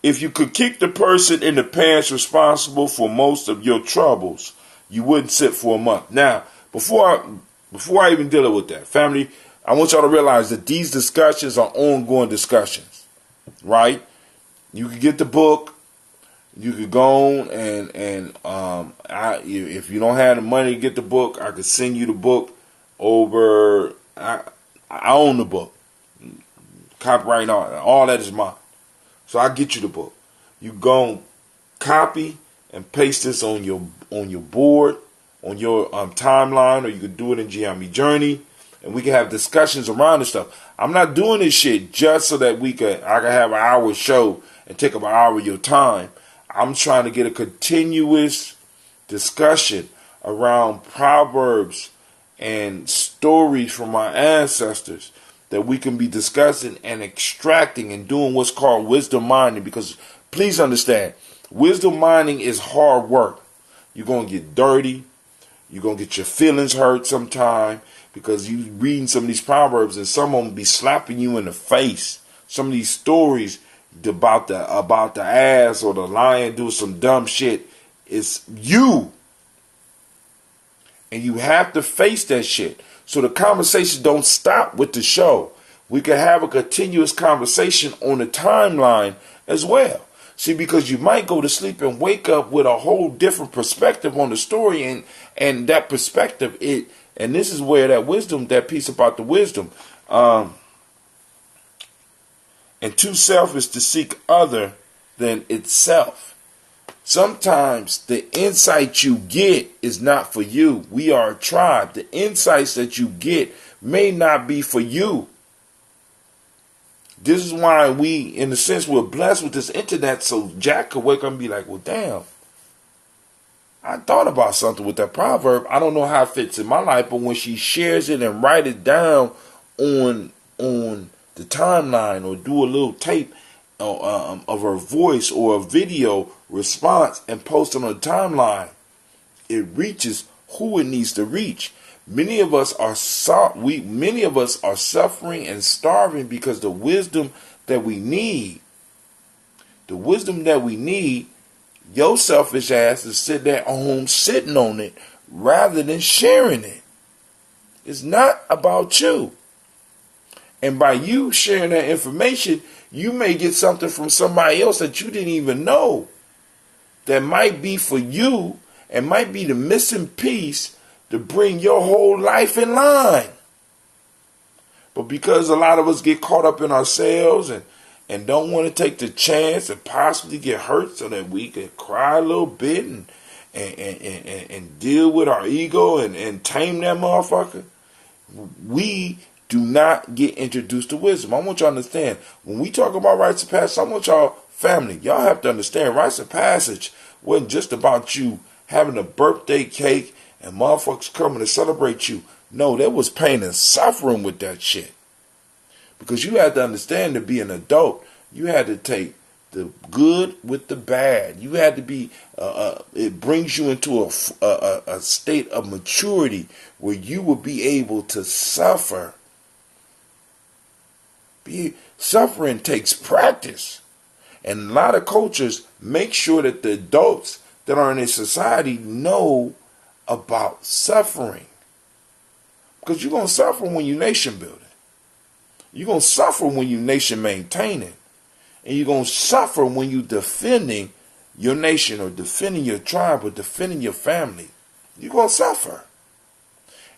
If you could kick the person in the pants responsible for most of your troubles, you wouldn't sit for a month. Now, before I even deal with that, family, I want y'all to realize that these discussions are ongoing discussions, right? You can get the book. You could go on if you don't have the money to get the book, I could send you the book over. I own the book, copyright, all that is mine. So I get you the book. You go copy and paste this on your board, on your timeline, or you could do it in Gye-Nyame Journey, and we can have discussions around this stuff. I'm not doing this shit just so that I can have an hour show and take up an hour of your time. I'm trying to get a continuous discussion around proverbs and stories from my ancestors that we can be discussing and extracting and doing what's called wisdom mining. Because please understand, wisdom mining is hard work. You're going to get dirty. You're going to get your feelings hurt sometime because you reading some of these proverbs and some of them be slapping you in the face. Some of these stories about the ass or the lion do some dumb shit. It's you. And you have to face that shit. So the conversation don't stop with the show. We can have a continuous conversation on the timeline as well. See, because you might go to sleep and wake up with a whole different perspective on the story, and that perspective, and this is where that wisdom, that piece about the wisdom, and too selfish to seek other than itself. Sometimes the insight you get is not for you. We are a tribe. The insights that you get may not be for you. This is why we, in a sense, we're blessed with this internet, so Jack could wake up and be like, well, damn, I thought about something with that proverb. I don't know how it fits in my life, but when she shares it and write it down on the timeline or do a little tape of her voice or a video response and post on a timeline, it reaches who it needs to reach. Many of us are suffering and starving because the wisdom that we need, your selfish ass is sitting at home sitting on it rather than sharing it. It's not about you. And by you sharing that information, you may get something from somebody else that you didn't even know that might be for you and might be the missing piece to bring your whole life in line. But because a lot of us get caught up in ourselves and don't want to take the chance and possibly get hurt so that we can cry a little bit and deal with our ego and tame that motherfucker, we do not get introduced to wisdom. I want y'all to understand, when we talk about rites of passage, I want y'all, family, y'all have to understand, rites of passage wasn't just about you having a birthday cake and motherfuckers coming to celebrate you. No, there was pain and suffering with that shit. Because you had to understand, to be an adult, you had to take the good with the bad. You had to be, it brings you into a state of maturity where you will be able to suffer. Suffering takes practice. And a lot of cultures make sure that the adults that are in a society know about suffering. Because you're going to suffer when you're nation building. You're going to suffer when you're nation maintaining. And you're going to suffer when you're defending your nation or defending your tribe or defending your family. You're going to suffer.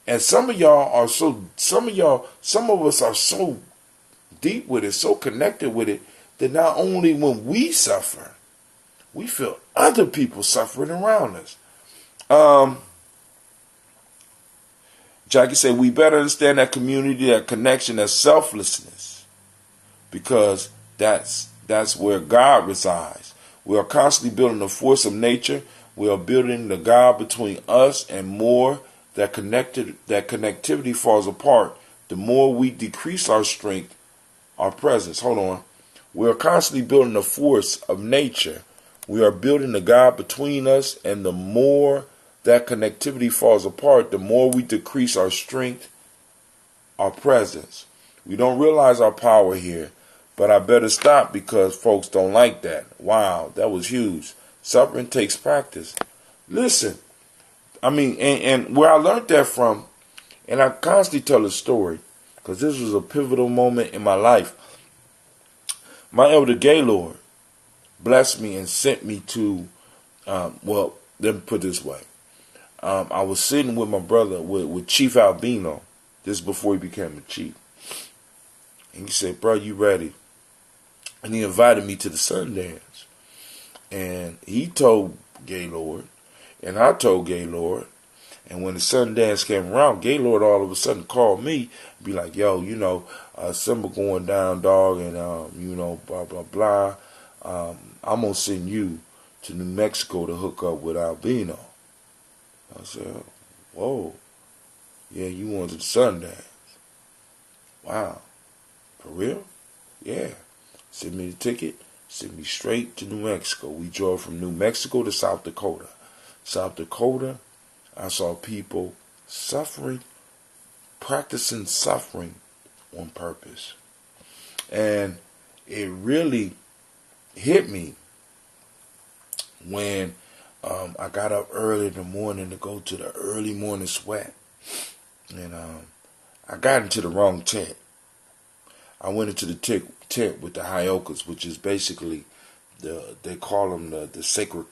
And some of us are so deep with it, so connected with it, that not only when we suffer, we feel other people suffering around us. Jackie said, we better understand that community, that connection, that selflessness, because that's where God resides. We are constantly building the force of nature. We are building the God between us and more. That connectivity falls apart the more we decrease our strength, our presence. Hold on. We are constantly building the force of nature. We are building the God between us, and the more that connectivity falls apart, the more we decrease our strength, our presence. We don't realize our power here, but I better stop because folks don't like that. Wow, that was huge. Suffering takes practice. Listen, I mean, and where I learned that from, and I constantly tell the story, because this was a pivotal moment in my life. My elder Gaylord blessed me and sent me to, well, let me put it this way. I was sitting with my brother, with Chief Albino. This is before he became a chief. And he said, bro, you ready? And he invited me to the Sundance. And he told Gaylord, and I told Gaylord. And when the Sundance came around, Gaylord all of a sudden called me, be like, yo, you know, Simba going down, dog, and, you know, blah, blah, blah. I'm going to send you to New Mexico to hook up with Albino. I said, whoa, yeah, you went to the Sundance. Wow, for real? Yeah. Send me the ticket, send me straight to New Mexico. We drove from New Mexico to South Dakota. South Dakota, I saw people suffering, practicing suffering on purpose. And it really hit me when I got up early in the morning to go to the early morning sweat. And I got into the wrong tent. I went into the tent with the Hyokas, which is basically they call them the sacred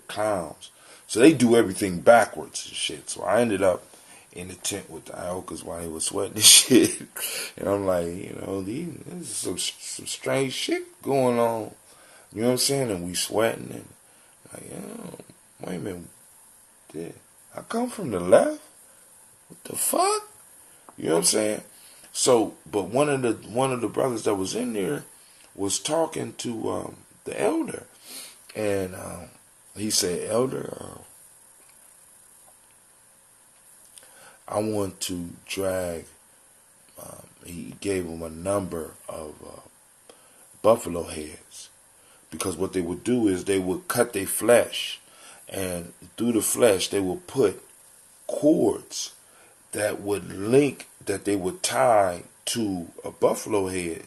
clowns. So they do everything backwards and shit. So I ended up in the tent with the Hyokas while they were sweating and shit. And I'm like, you know, this is some strange shit going on. You know what I'm saying? And we sweating and like, wait a minute. Yeah, I come from the left? What the fuck? You know what I'm saying? So, but one of the brothers that was in there was talking to the elder, and he said, "Elder, I want to drag." He gave him a number of buffalo heads, because what they would do is they would cut their flesh, and through the flesh they would put cords that would link, that they would tie to a buffalo head.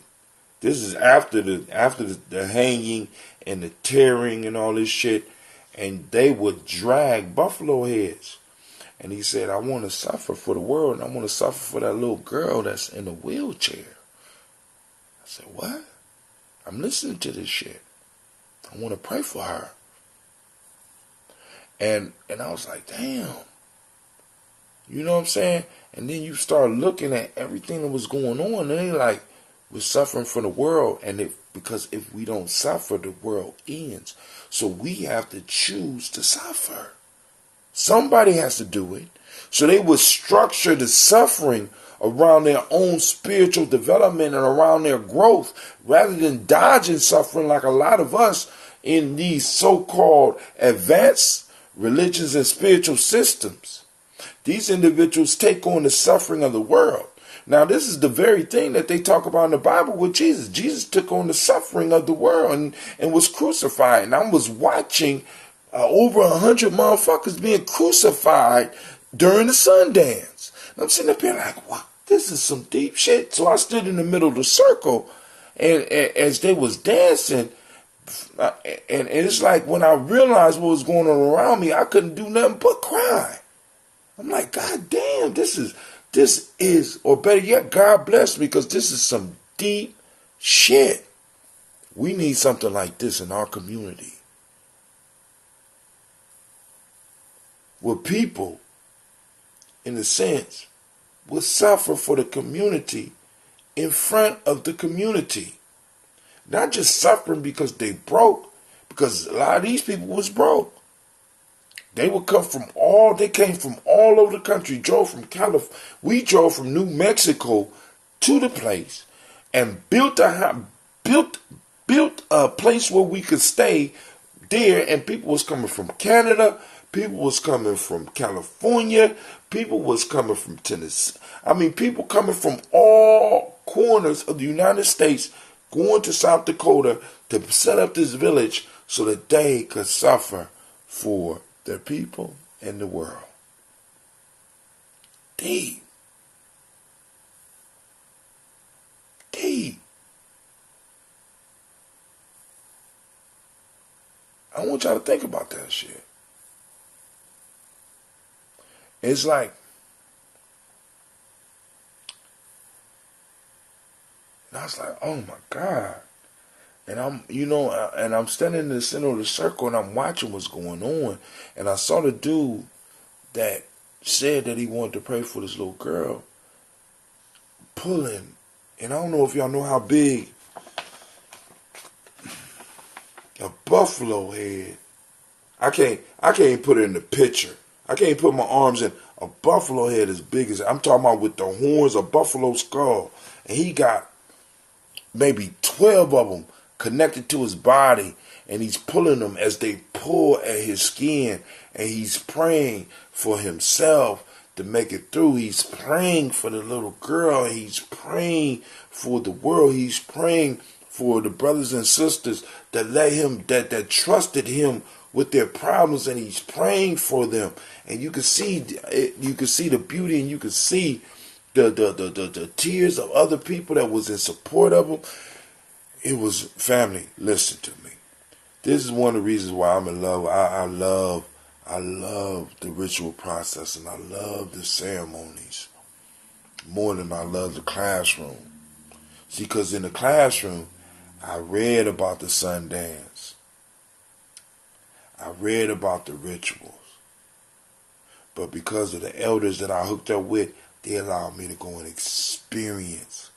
This is after the hanging and the tearing and all this shit, and they would drag buffalo heads. And he said, I want to suffer for the world, and I want to suffer for that little girl that's in a wheelchair. I said, what? I'm listening to this shit. I want to pray for her. And I was like, damn. You know what I'm saying? And then you start looking at everything that was going on, and they like, we're suffering for the world, and because if we don't suffer, the world ends. So we have to choose to suffer. Somebody has to do it. So they would structure the suffering around their own spiritual development and around their growth, rather than dodging suffering like a lot of us in these so-called advanced religions and spiritual systems. These individuals take on the suffering of the world. Now, this is the very thing that they talk about in the Bible with Jesus. Jesus took on the suffering of the world and was crucified. And I was watching over 100 motherfuckers being crucified during the Sundance. And I'm sitting up here like, wow, this is some deep shit. So I stood in the middle of the circle, and as they was dancing, and it's like when I realized what was going on around me, I couldn't do nothing but cry. I'm like, God damn, this is, or better yet, God bless me, because this is some deep shit. We need something like this in our community, where people, in a sense, will suffer for the community in front of the community. Not just suffering because they broke, because a lot of these people was broke. They came from all over the country, drove from California. We drove from New Mexico to the place and built a place where we could stay there, and people was coming from Canada, people was coming from California, people was coming from Tennessee. I mean, people coming from all corners of the United States, going to South Dakota to set up this village so that they could suffer for their people and the world. Deep. Deep. I want y'all to think about that shit. It's like, and I was like, oh my God. And I'm standing in the center of the circle, and I'm watching what's going on. And I saw the dude that said that he wanted to pray for this little girl pulling. And I don't know if y'all know how big a buffalo head. I can't put it in the picture. I can't put my arms in. A buffalo head as big as, I'm talking about with the horns, a buffalo skull. And he got maybe 12 of them connected to his body, and he's pulling them as they pull at his skin, and he's praying for himself to make it through. He's praying for the little girl. He's praying for the world. He's praying for the brothers and sisters that trusted him with their problems, and he's praying for them. And you can see the beauty, and you can see the tears of other people that was in support of him. It was, family, listen to me. This is one of the reasons why I'm in love. I love the ritual process, and I love the ceremonies more than I love the classroom. See, because in the classroom, I read about the Sundance. I read about the rituals. But because of the elders that I hooked up with, they allowed me to go and experience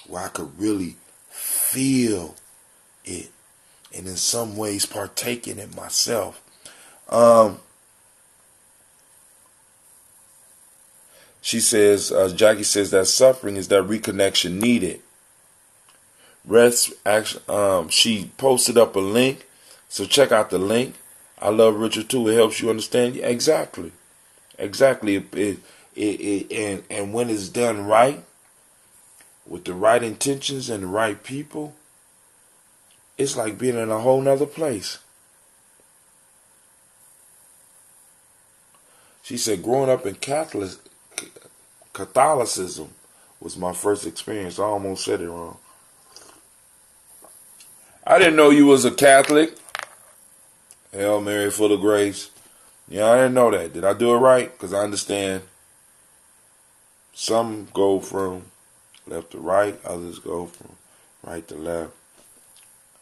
where I could really feel it, and in some ways partake in it myself. She says, Jackie says that suffering is that reconnection needed. She posted up a link, so check out the link. I love ritual too. It helps you understand. Yeah, exactly. And when it's done right, with the right intentions and the right people, it's like being in a whole nother place. She said, growing up in Catholicism was my first experience. I almost said it wrong. I didn't know you was a Catholic. Hail Mary, full of grace. Yeah, I didn't know that. Did I do it right? Because I understand some go from left to right, others go from right to left.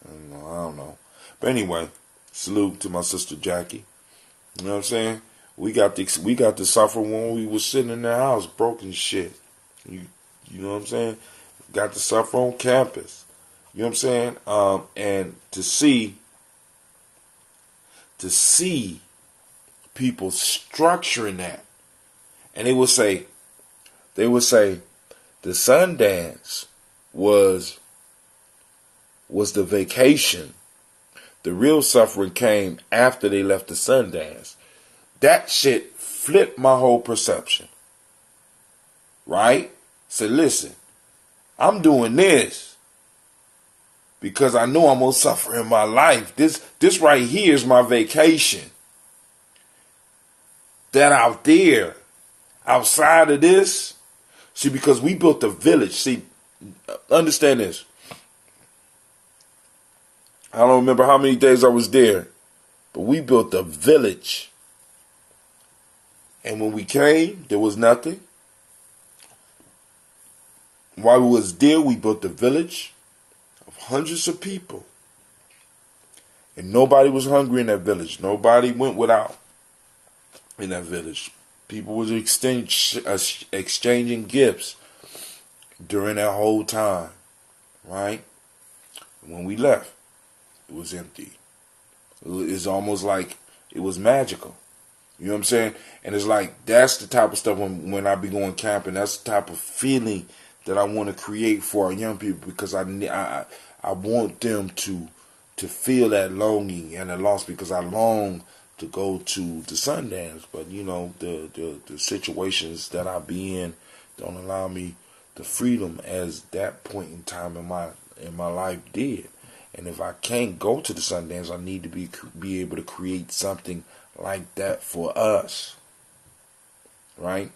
I don't know. But anyway, salute to my sister Jackie. You know what I'm saying? We got to suffer when we was sitting in the house, broken shit. You know what I'm saying? Got to suffer on campus. You know what I'm saying? And to see people structuring that, and they would say the Sundance was the vacation. The real suffering came after they left the Sundance. That shit flipped my whole perception. Right? Said, listen, I'm doing this because I know I'm going to suffer in my life. This right here is my vacation. That out there, outside of this, see, because we built a village. See, understand this. I don't remember how many days I was there, but we built a village. And when we came, there was nothing. While we was there, we built a village of hundreds of people. And nobody was hungry in that village. Nobody went without in that village. People was exchanging gifts during that whole time, right? When we left, it was empty. It's almost like it was magical. You know what I'm saying? And it's like, that's the type of stuff when I be going camping, that's the type of feeling that I want to create for our young people, because I want them to feel that longing and that loss, because I long to go to the Sundance, but you know, the situations that I be in don't allow me the freedom as that point in time in my life did. And if I can't go to the Sundance, I need to be able to create something like that for us, right?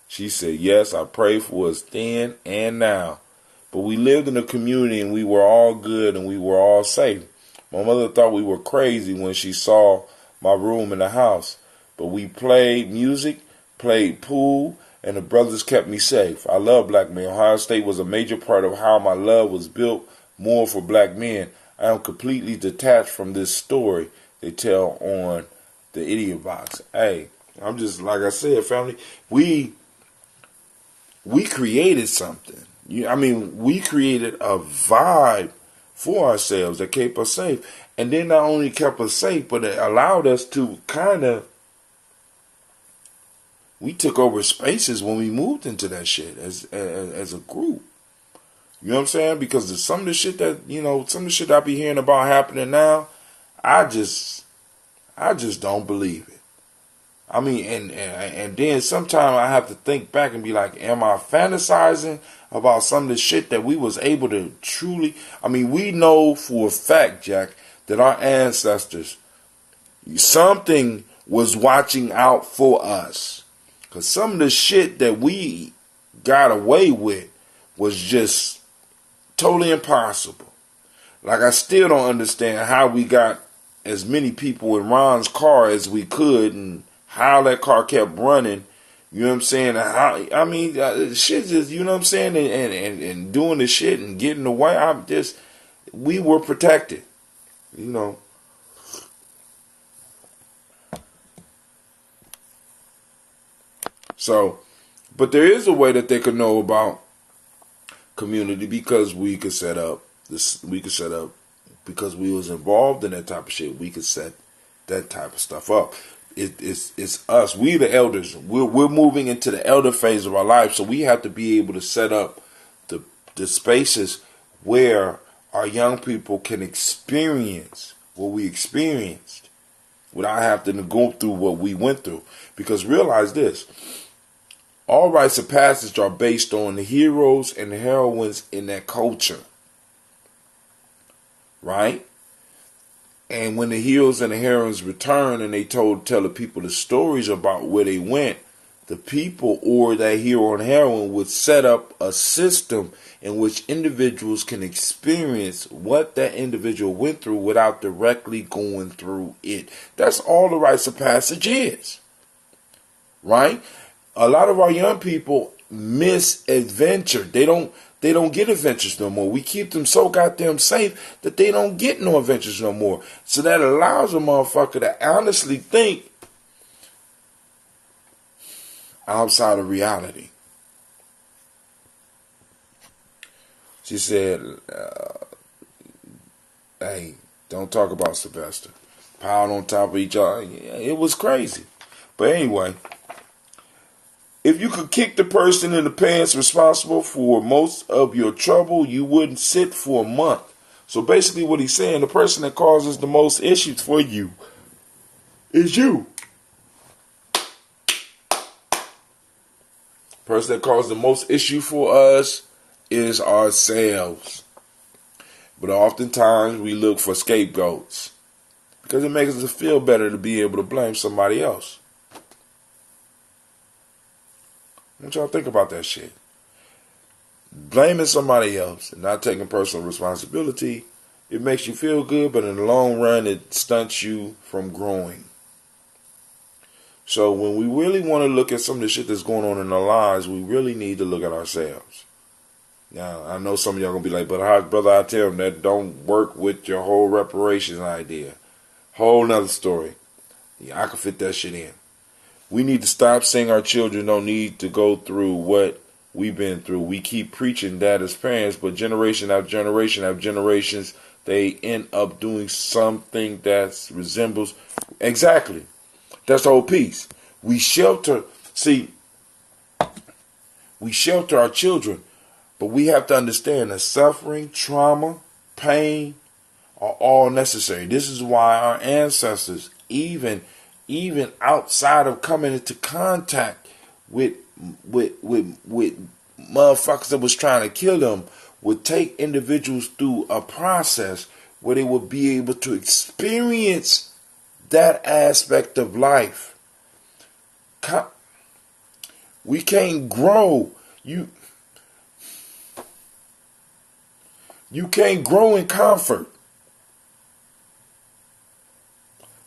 She said, yes, I pray for us then and now. But we lived in a community and we were all good and we were all safe. My mother thought we were crazy when she saw my room in the house. But we played music, played pool, and the brothers kept me safe. I love black men. Ohio State was a major part of how my love was built more for black men. I am completely detached from this story they tell on the Idiot Box. Hey, I'm just, like I said, family, we created something. We created a vibe for ourselves that kept us safe. And then not only kept us safe, but it allowed us to we took over spaces when we moved into that shit as a group. You know what I'm saying? Because some of the shit that, some of the shit I be hearing about happening now, I just don't believe it. And then sometimes I have to think back and be like, am I fantasizing about some of the shit that we was able to truly, we know for a fact, Jack, that our ancestors, something was watching out for us. Because some of the shit that we got away with was just totally impossible. Like, I still don't understand how we got as many people in Ron's car as we could, and how that car kept running, you know what I'm saying? Shit just, you know what I'm saying? And doing the shit and getting away, we were protected, So, but there is a way that they could know about community, because we could set up, because we was involved in that type of shit, we could set that type of stuff up. It's us. We the elders. We're moving into the elder phase of our life, so we have to be able to set up the spaces where our young people can experience what we experienced without having to go through what we went through. Because realize this: all rites of passage are based on the heroes and the heroines in that culture, right? And when the heroes and the heroines return and they tell the people the stories about where they went, the people or that hero and heroine would set up a system in which individuals can experience what that individual went through without directly going through it. That's all the rites of passage is, right? A lot of our young people miss adventure. They don't get adventures no more. We keep them so goddamn safe that they don't get no adventures no more. So that allows a motherfucker to honestly think outside of reality. She said, hey, don't talk about Sylvester. Piled on top of each other. It was crazy. But anyway, if you could kick the person in the pants responsible for most of your trouble, you wouldn't sit for a month. So basically what he's saying, the person that causes the most issues for you It's you. Person that caused the most issue for us is ourselves. But oftentimes we look for scapegoats because it makes us feel better to be able to blame somebody else. I want y'all to think about that shit. Blaming somebody else and not taking personal responsibility, it makes you feel good, but in the long run, it stunts you from growing. So when we really want to look at some of the shit that's going on in our lives, we really need to look at ourselves. Now, I know some of y'all going to be like, but how, brother, I tell them that don't work with your whole reparations idea. Whole nother story. Yeah, I can fit that shit in. We need to stop saying our children don't need to go through what we've been through. We keep preaching that as parents, but generation after generation after generations, they end up doing something that resembles exactly. That's the whole piece. We shelter our children, but we have to understand that suffering, trauma, pain are all necessary. This is why our ancestors, even outside of coming into contact with motherfuckers that was trying to kill them, would take individuals through a process where they would be able to experience that aspect of life. We can't grow. You can't grow in comfort.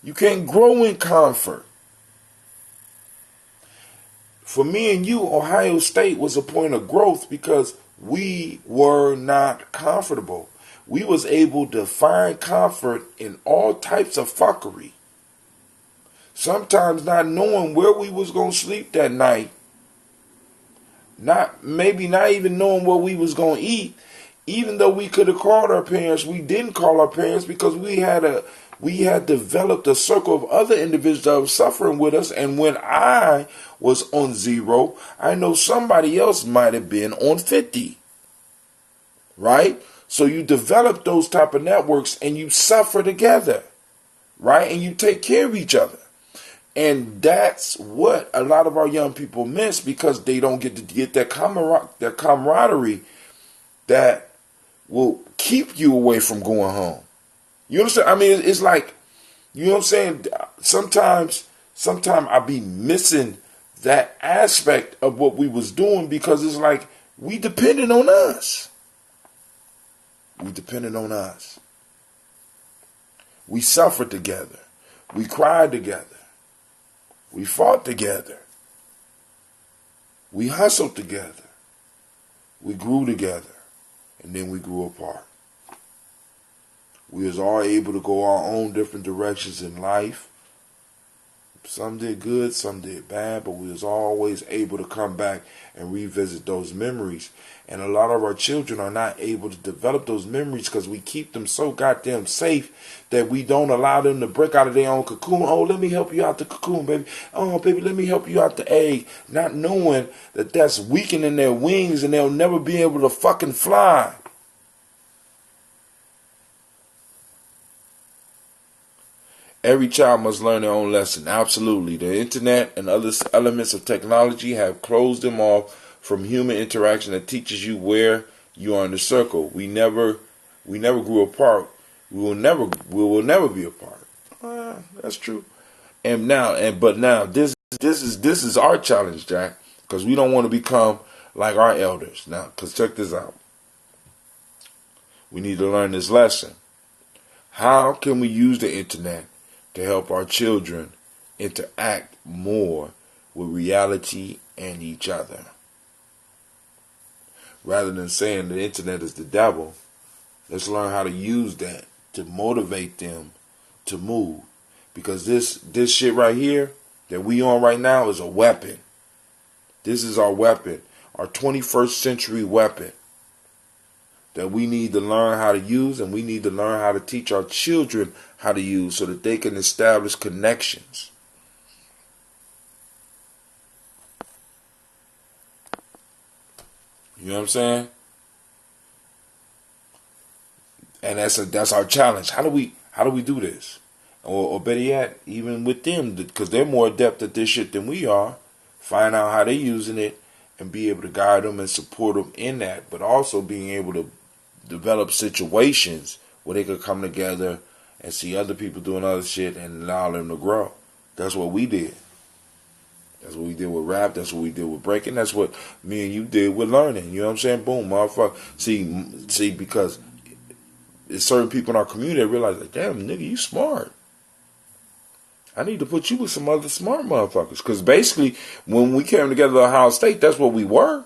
You can't grow in comfort. For me and you, Ohio State was a point of growth because we were not comfortable. We was able to find comfort in all types of fuckery. Sometimes not knowing where we was going to sleep that night. Maybe not even knowing what we was going to eat. Even though we could have called our parents, we didn't call our parents because we had developed a circle of other individuals that were suffering with us. And when I was on 0, I know somebody else might have been on 50. Right? So you develop those type of networks and you suffer together. Right? And you take care of each other. And that's what a lot of our young people miss because they don't get to get that camaraderie that will keep you away from going home. You understand? I mean, it's like, you know what I'm saying? Sometimes I be missing that aspect of what we was doing because it's like we depended on us. We depended on us. We suffered together. We cried together. We fought together. We hustled together. We grew together. And then we grew apart. We was all able to go our own different directions in life. Some did good, some did bad, but we was always able to come back and revisit those memories. And a lot of our children are not able to develop those memories because we keep them so goddamn safe that we don't allow them to break out of their own cocoon. Oh, let me help you out the cocoon, baby. Oh, baby, let me help you out the egg. Not knowing that that's weakening their wings and they'll never be able to fucking fly. Every child must learn their own lesson. Absolutely. The internet and other elements of technology have closed them off from human interaction that teaches you where you are in the circle. We never grew apart. We will never be apart. That's true. But now this is our challenge, Jack, because we don't want to become like our elders. Now, because check this out. We need to learn this lesson. How can we use the internet to help our children interact more with reality and each other? Rather than saying the internet is the devil, let's learn how to use that to motivate them to move. Because this shit right here that we on right now is a weapon. This is our weapon, our 21st century weapon that we need to learn how to use, and we need to learn how to teach our children how to use so that they can establish connections. You know what I'm saying? And that's our challenge. How do we do this? or better yet, even with them, because they're more adept at this shit than we are. Find out how they're using it and be able to guide them and support them in that, but also being able to develop situations where they could come together and see other people doing other shit and allow them to grow. That's what we did. That's what we did with rap. That's what we did with breaking. That's what me and you did with learning. You know what I'm saying? Boom, motherfucker. See, because there's certain people in our community that realize, like, damn, nigga, you smart. I need to put you with some other smart motherfuckers. Because basically, when we came together at Ohio State, that's what we were.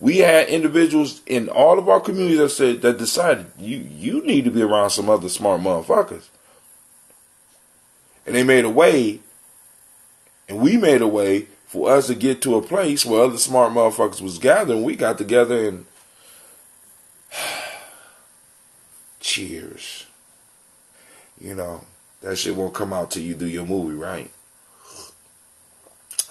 We had individuals in all of our communities that decided, you need to be around some other smart motherfuckers. And they made a way, and we made a way for us to get to a place where other smart motherfuckers was gathering. We got together and cheers. You know, that shit won't come out till you do your movie, right?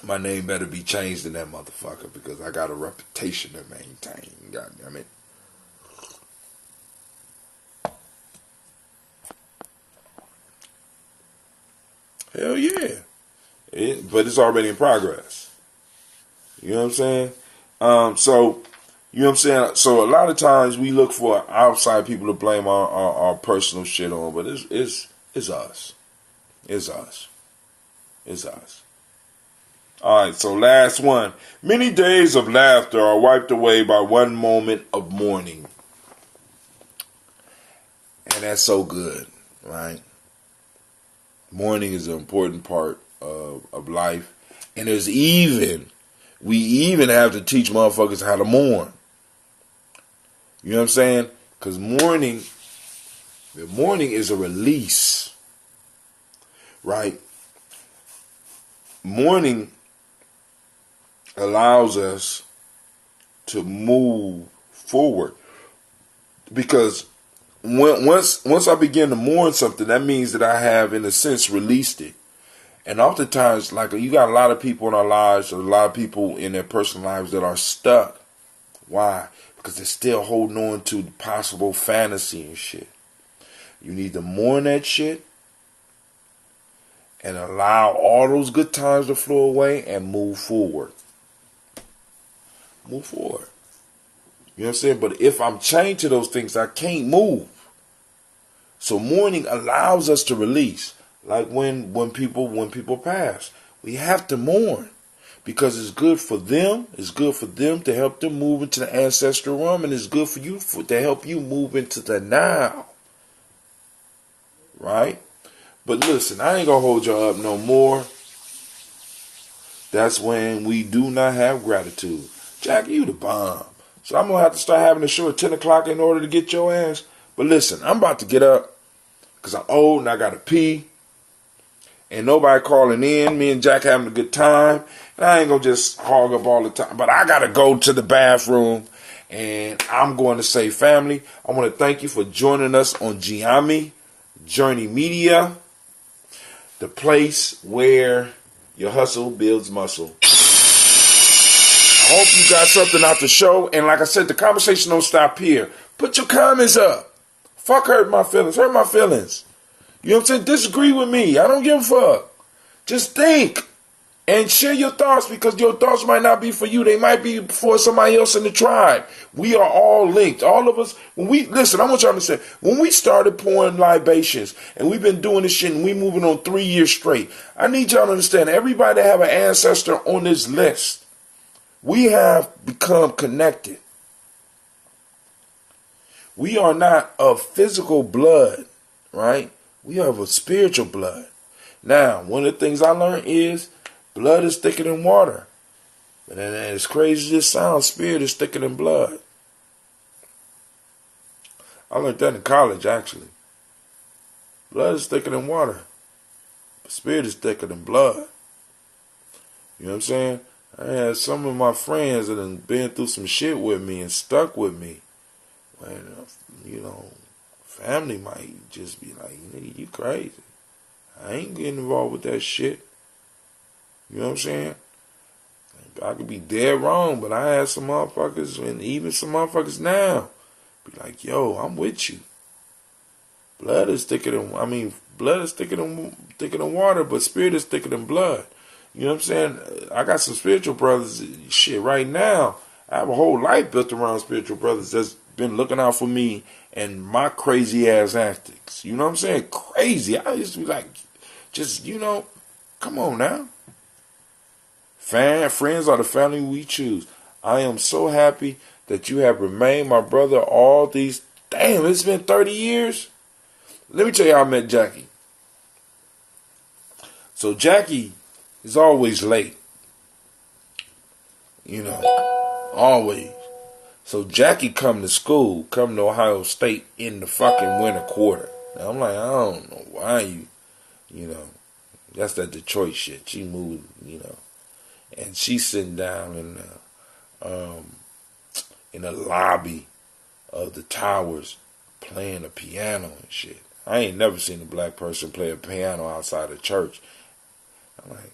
My name better be changed in that motherfucker because I got a reputation to maintain. God damn it. Hell yeah. But it's already in progress. You know what I'm saying? So, you know what I'm saying? So a lot of times we look for outside people to blame our personal shit on, but it's us. It's us. It's us. Alright, so last one. Many days of laughter are wiped away by one moment of mourning. And that's so good, right? Mourning is an important part of life. And we even have to teach motherfuckers how to mourn. You know what I'm saying? Because mourning is a release, right? Mourning allows us to move forward. Because once I begin to mourn something, that means that I have, in a sense, released it. And oftentimes, like, you got a lot of people in our lives, a lot of people in their personal lives that are stuck. Why? Because they're still holding on to possible fantasy and shit. You need to mourn that shit and allow all those good times to flow away and move forward. Move forward. You know what I'm saying? But if I'm chained to those things, I can't move. So mourning allows us to release. Like when people pass, we have to mourn because it's good for them. It's good for them to help them move into the ancestral realm, and it's good for you to help you move into the now. Right? But listen, I ain't gonna hold y'all up no more. That's when we do not have gratitude. Jack, you the bomb. So I'm gonna have to start having a show at 10 o'clock in order to get your ass. But listen, I'm about to get up because I'm old and I gotta pee. And nobody calling in. Me and Jack having a good time. And I ain't going to just hog up all the time. But I got to go to the bathroom. And I'm going to say, family, I want to thank you for joining us on Gye-Nyame Journey Media. The place where your hustle builds muscle. I hope you got something out the show. And like I said, the conversation don't stop here. Put your comments up. Fuck hurt my feelings. Hurt my feelings. You know what I'm saying? Disagree with me. I don't give a fuck. Just think and share your thoughts because your thoughts might not be for you. They might be for somebody else in the tribe. We are all linked. All of us. Listen, I want y'all to say, when we started pouring libations and we've been doing this shit and we moving on 3 years straight, I need y'all to understand, everybody that have an ancestor on this list, we have become connected. We are not of physical blood, right? We have a spiritual blood. Now, one of the things I learned is blood is thicker than water. And as crazy as this sounds, spirit is thicker than blood. I learned that in college, actually. Blood is thicker than water. But spirit is thicker than blood. You know what I'm saying? I had some of my friends that have been through some shit with me and stuck with me. And, you know, family might just be like, nigga, you crazy. I ain't getting involved with that shit. You know what I'm saying? I could be dead wrong, but I had some motherfuckers, and even some motherfuckers now, be like, yo, I'm with you. Blood is thicker than blood is thicker than water, but spirit is thicker than blood. You know what I'm saying? I got some spiritual brothers. Shit, right now, I have a whole life built around spiritual brothers that's been looking out for me and my crazy ass antics. You know what I'm saying? Crazy. I used to be like, just, come on now. Friends are the family we choose. I am so happy that you have remained my brother all these. Damn, it's been 30 years. Let me tell you how I met Jackie. So Jackie is always late. Always. So Jackie come to Ohio State in the fucking winter quarter. Now I'm like, I don't know why that's that Detroit shit. She moved, and she's sitting down in the lobby of the towers playing a piano and shit. I ain't never seen a black person play a piano outside of church. I'm like,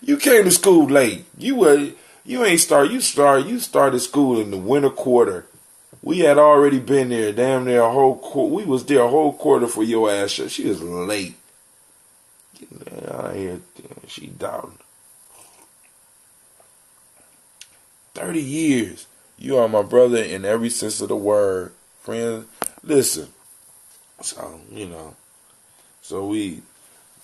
you came to school late. You started school in the winter quarter. We had already been there, damn near a whole quarter. We was there a whole quarter for your ass. She was late. Get out of here. She doubting. 30 years. You are my brother in every sense of the word. Friend, listen. So, so we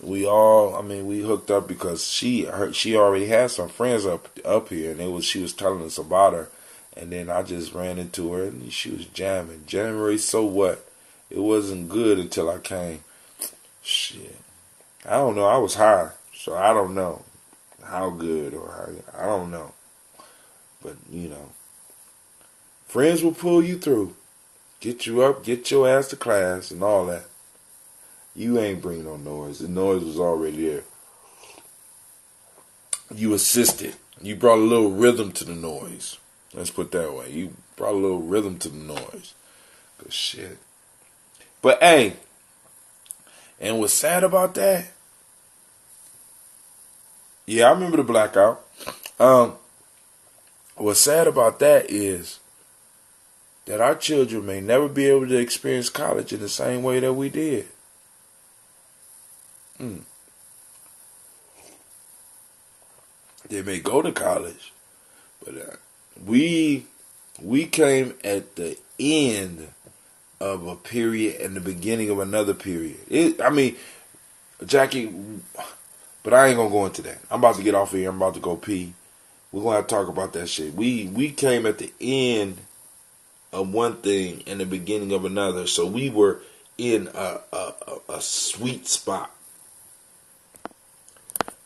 hooked up because she already had some friends up here, and she was telling us about her, and then I just ran into her and she was jamming. January, so what? It wasn't good until I came. Shit, I don't know. I was high, so I don't know how good or how, I don't know, but friends will pull you through, get you up, get your ass to class, and all that. You ain't bring no noise. The noise was already there. You assisted. You brought a little rhythm to the noise. Let's put it that way. You brought a little rhythm to the noise. Good shit. But hey, and what's sad about that? Yeah, I remember the blackout. What's sad about that is that our children may never be able to experience college in the same way that we did. They may go to college, but we came at the end of a period and the beginning of another period. Jackie, but I ain't gonna go into that. I'm about to get off of here. I'm about to go pee. We're gonna have to talk about that shit. We came at the end of one thing and the beginning of another, so we were in a sweet spot.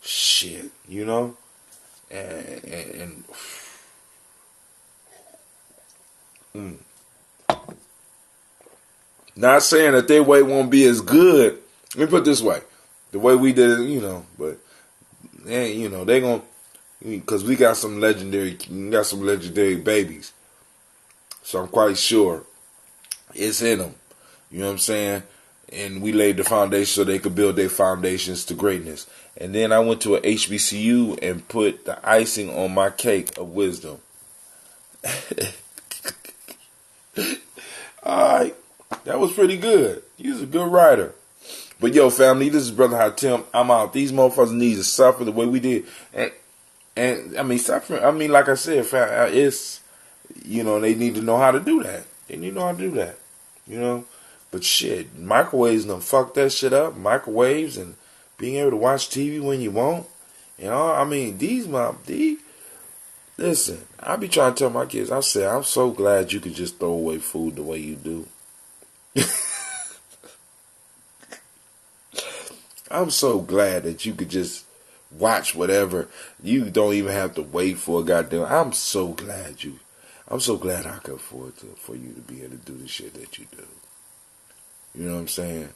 Shit, and not saying that their way won't be as good. Let me put it this way: the way we did it, but they gonna, because we got some legendary babies, so I'm quite sure it's in them. You know what I'm saying? And we laid the foundation so they could build their foundations to greatness. And then I went to a HBCU and put the icing on my cake of wisdom. Alright, that was pretty good. You was a good writer. But yo, family, this is Brother Hatim. I'm out. These motherfuckers need to suffer the way we did. And suffering, like I said, it's, they need to know how to do that. They need to know how to do that. But shit, microwaves done fuck that shit up. Microwaves and being able to watch TV when you want. Listen, I be trying to tell my kids, I say, I'm so glad you could just throw away food the way you do. I'm so glad that you could just watch whatever. You don't even have to wait for a goddamn. I'm so glad I could afford for you to be able to do the shit that you do. You know what I'm saying?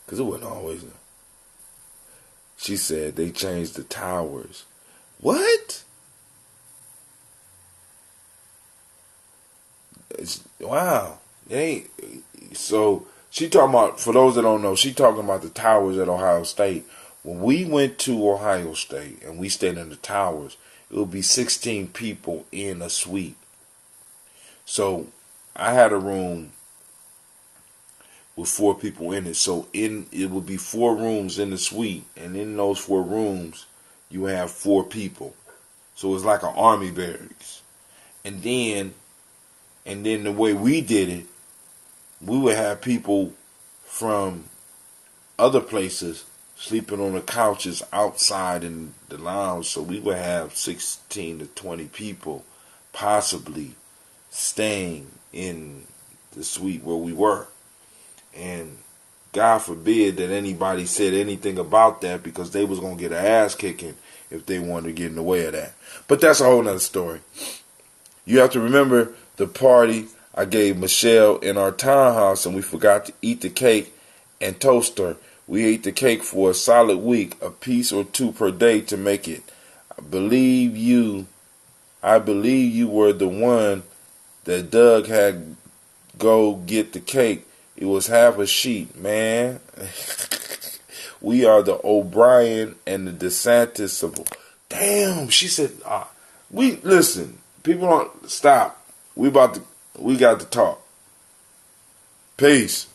Because it wasn't always. She said they changed the towers. What? Wow. So she talking about, for those that don't know, she talking about the towers at Ohio State. When we went to Ohio State and we stayed in the towers, it would be 16 people in a suite. So I had a room with 4 people in it. So it would be 4 rooms in the suite, and in those 4 rooms, you have 4 people. So it's like an army barracks. And then the way we did it, we would have people from other places sleeping on the couches outside in the lounge. So we would have 16 to 20 people possibly staying in the suite where we were. And God forbid that anybody said anything about that, because they was going to get an ass kicking if they wanted to get in the way of that. But that's a whole nother story. You have to remember the party I gave Michelle in our townhouse, and we forgot to eat the cake and toast her. We ate the cake for a solid week, a piece or 2 per day to make it. I believe you were the one that Doug had go get the cake. It was half a sheet, man. We are the O'Brien and the DeSantis of... Damn, she said, listen, people don't stop. We got to talk. Peace.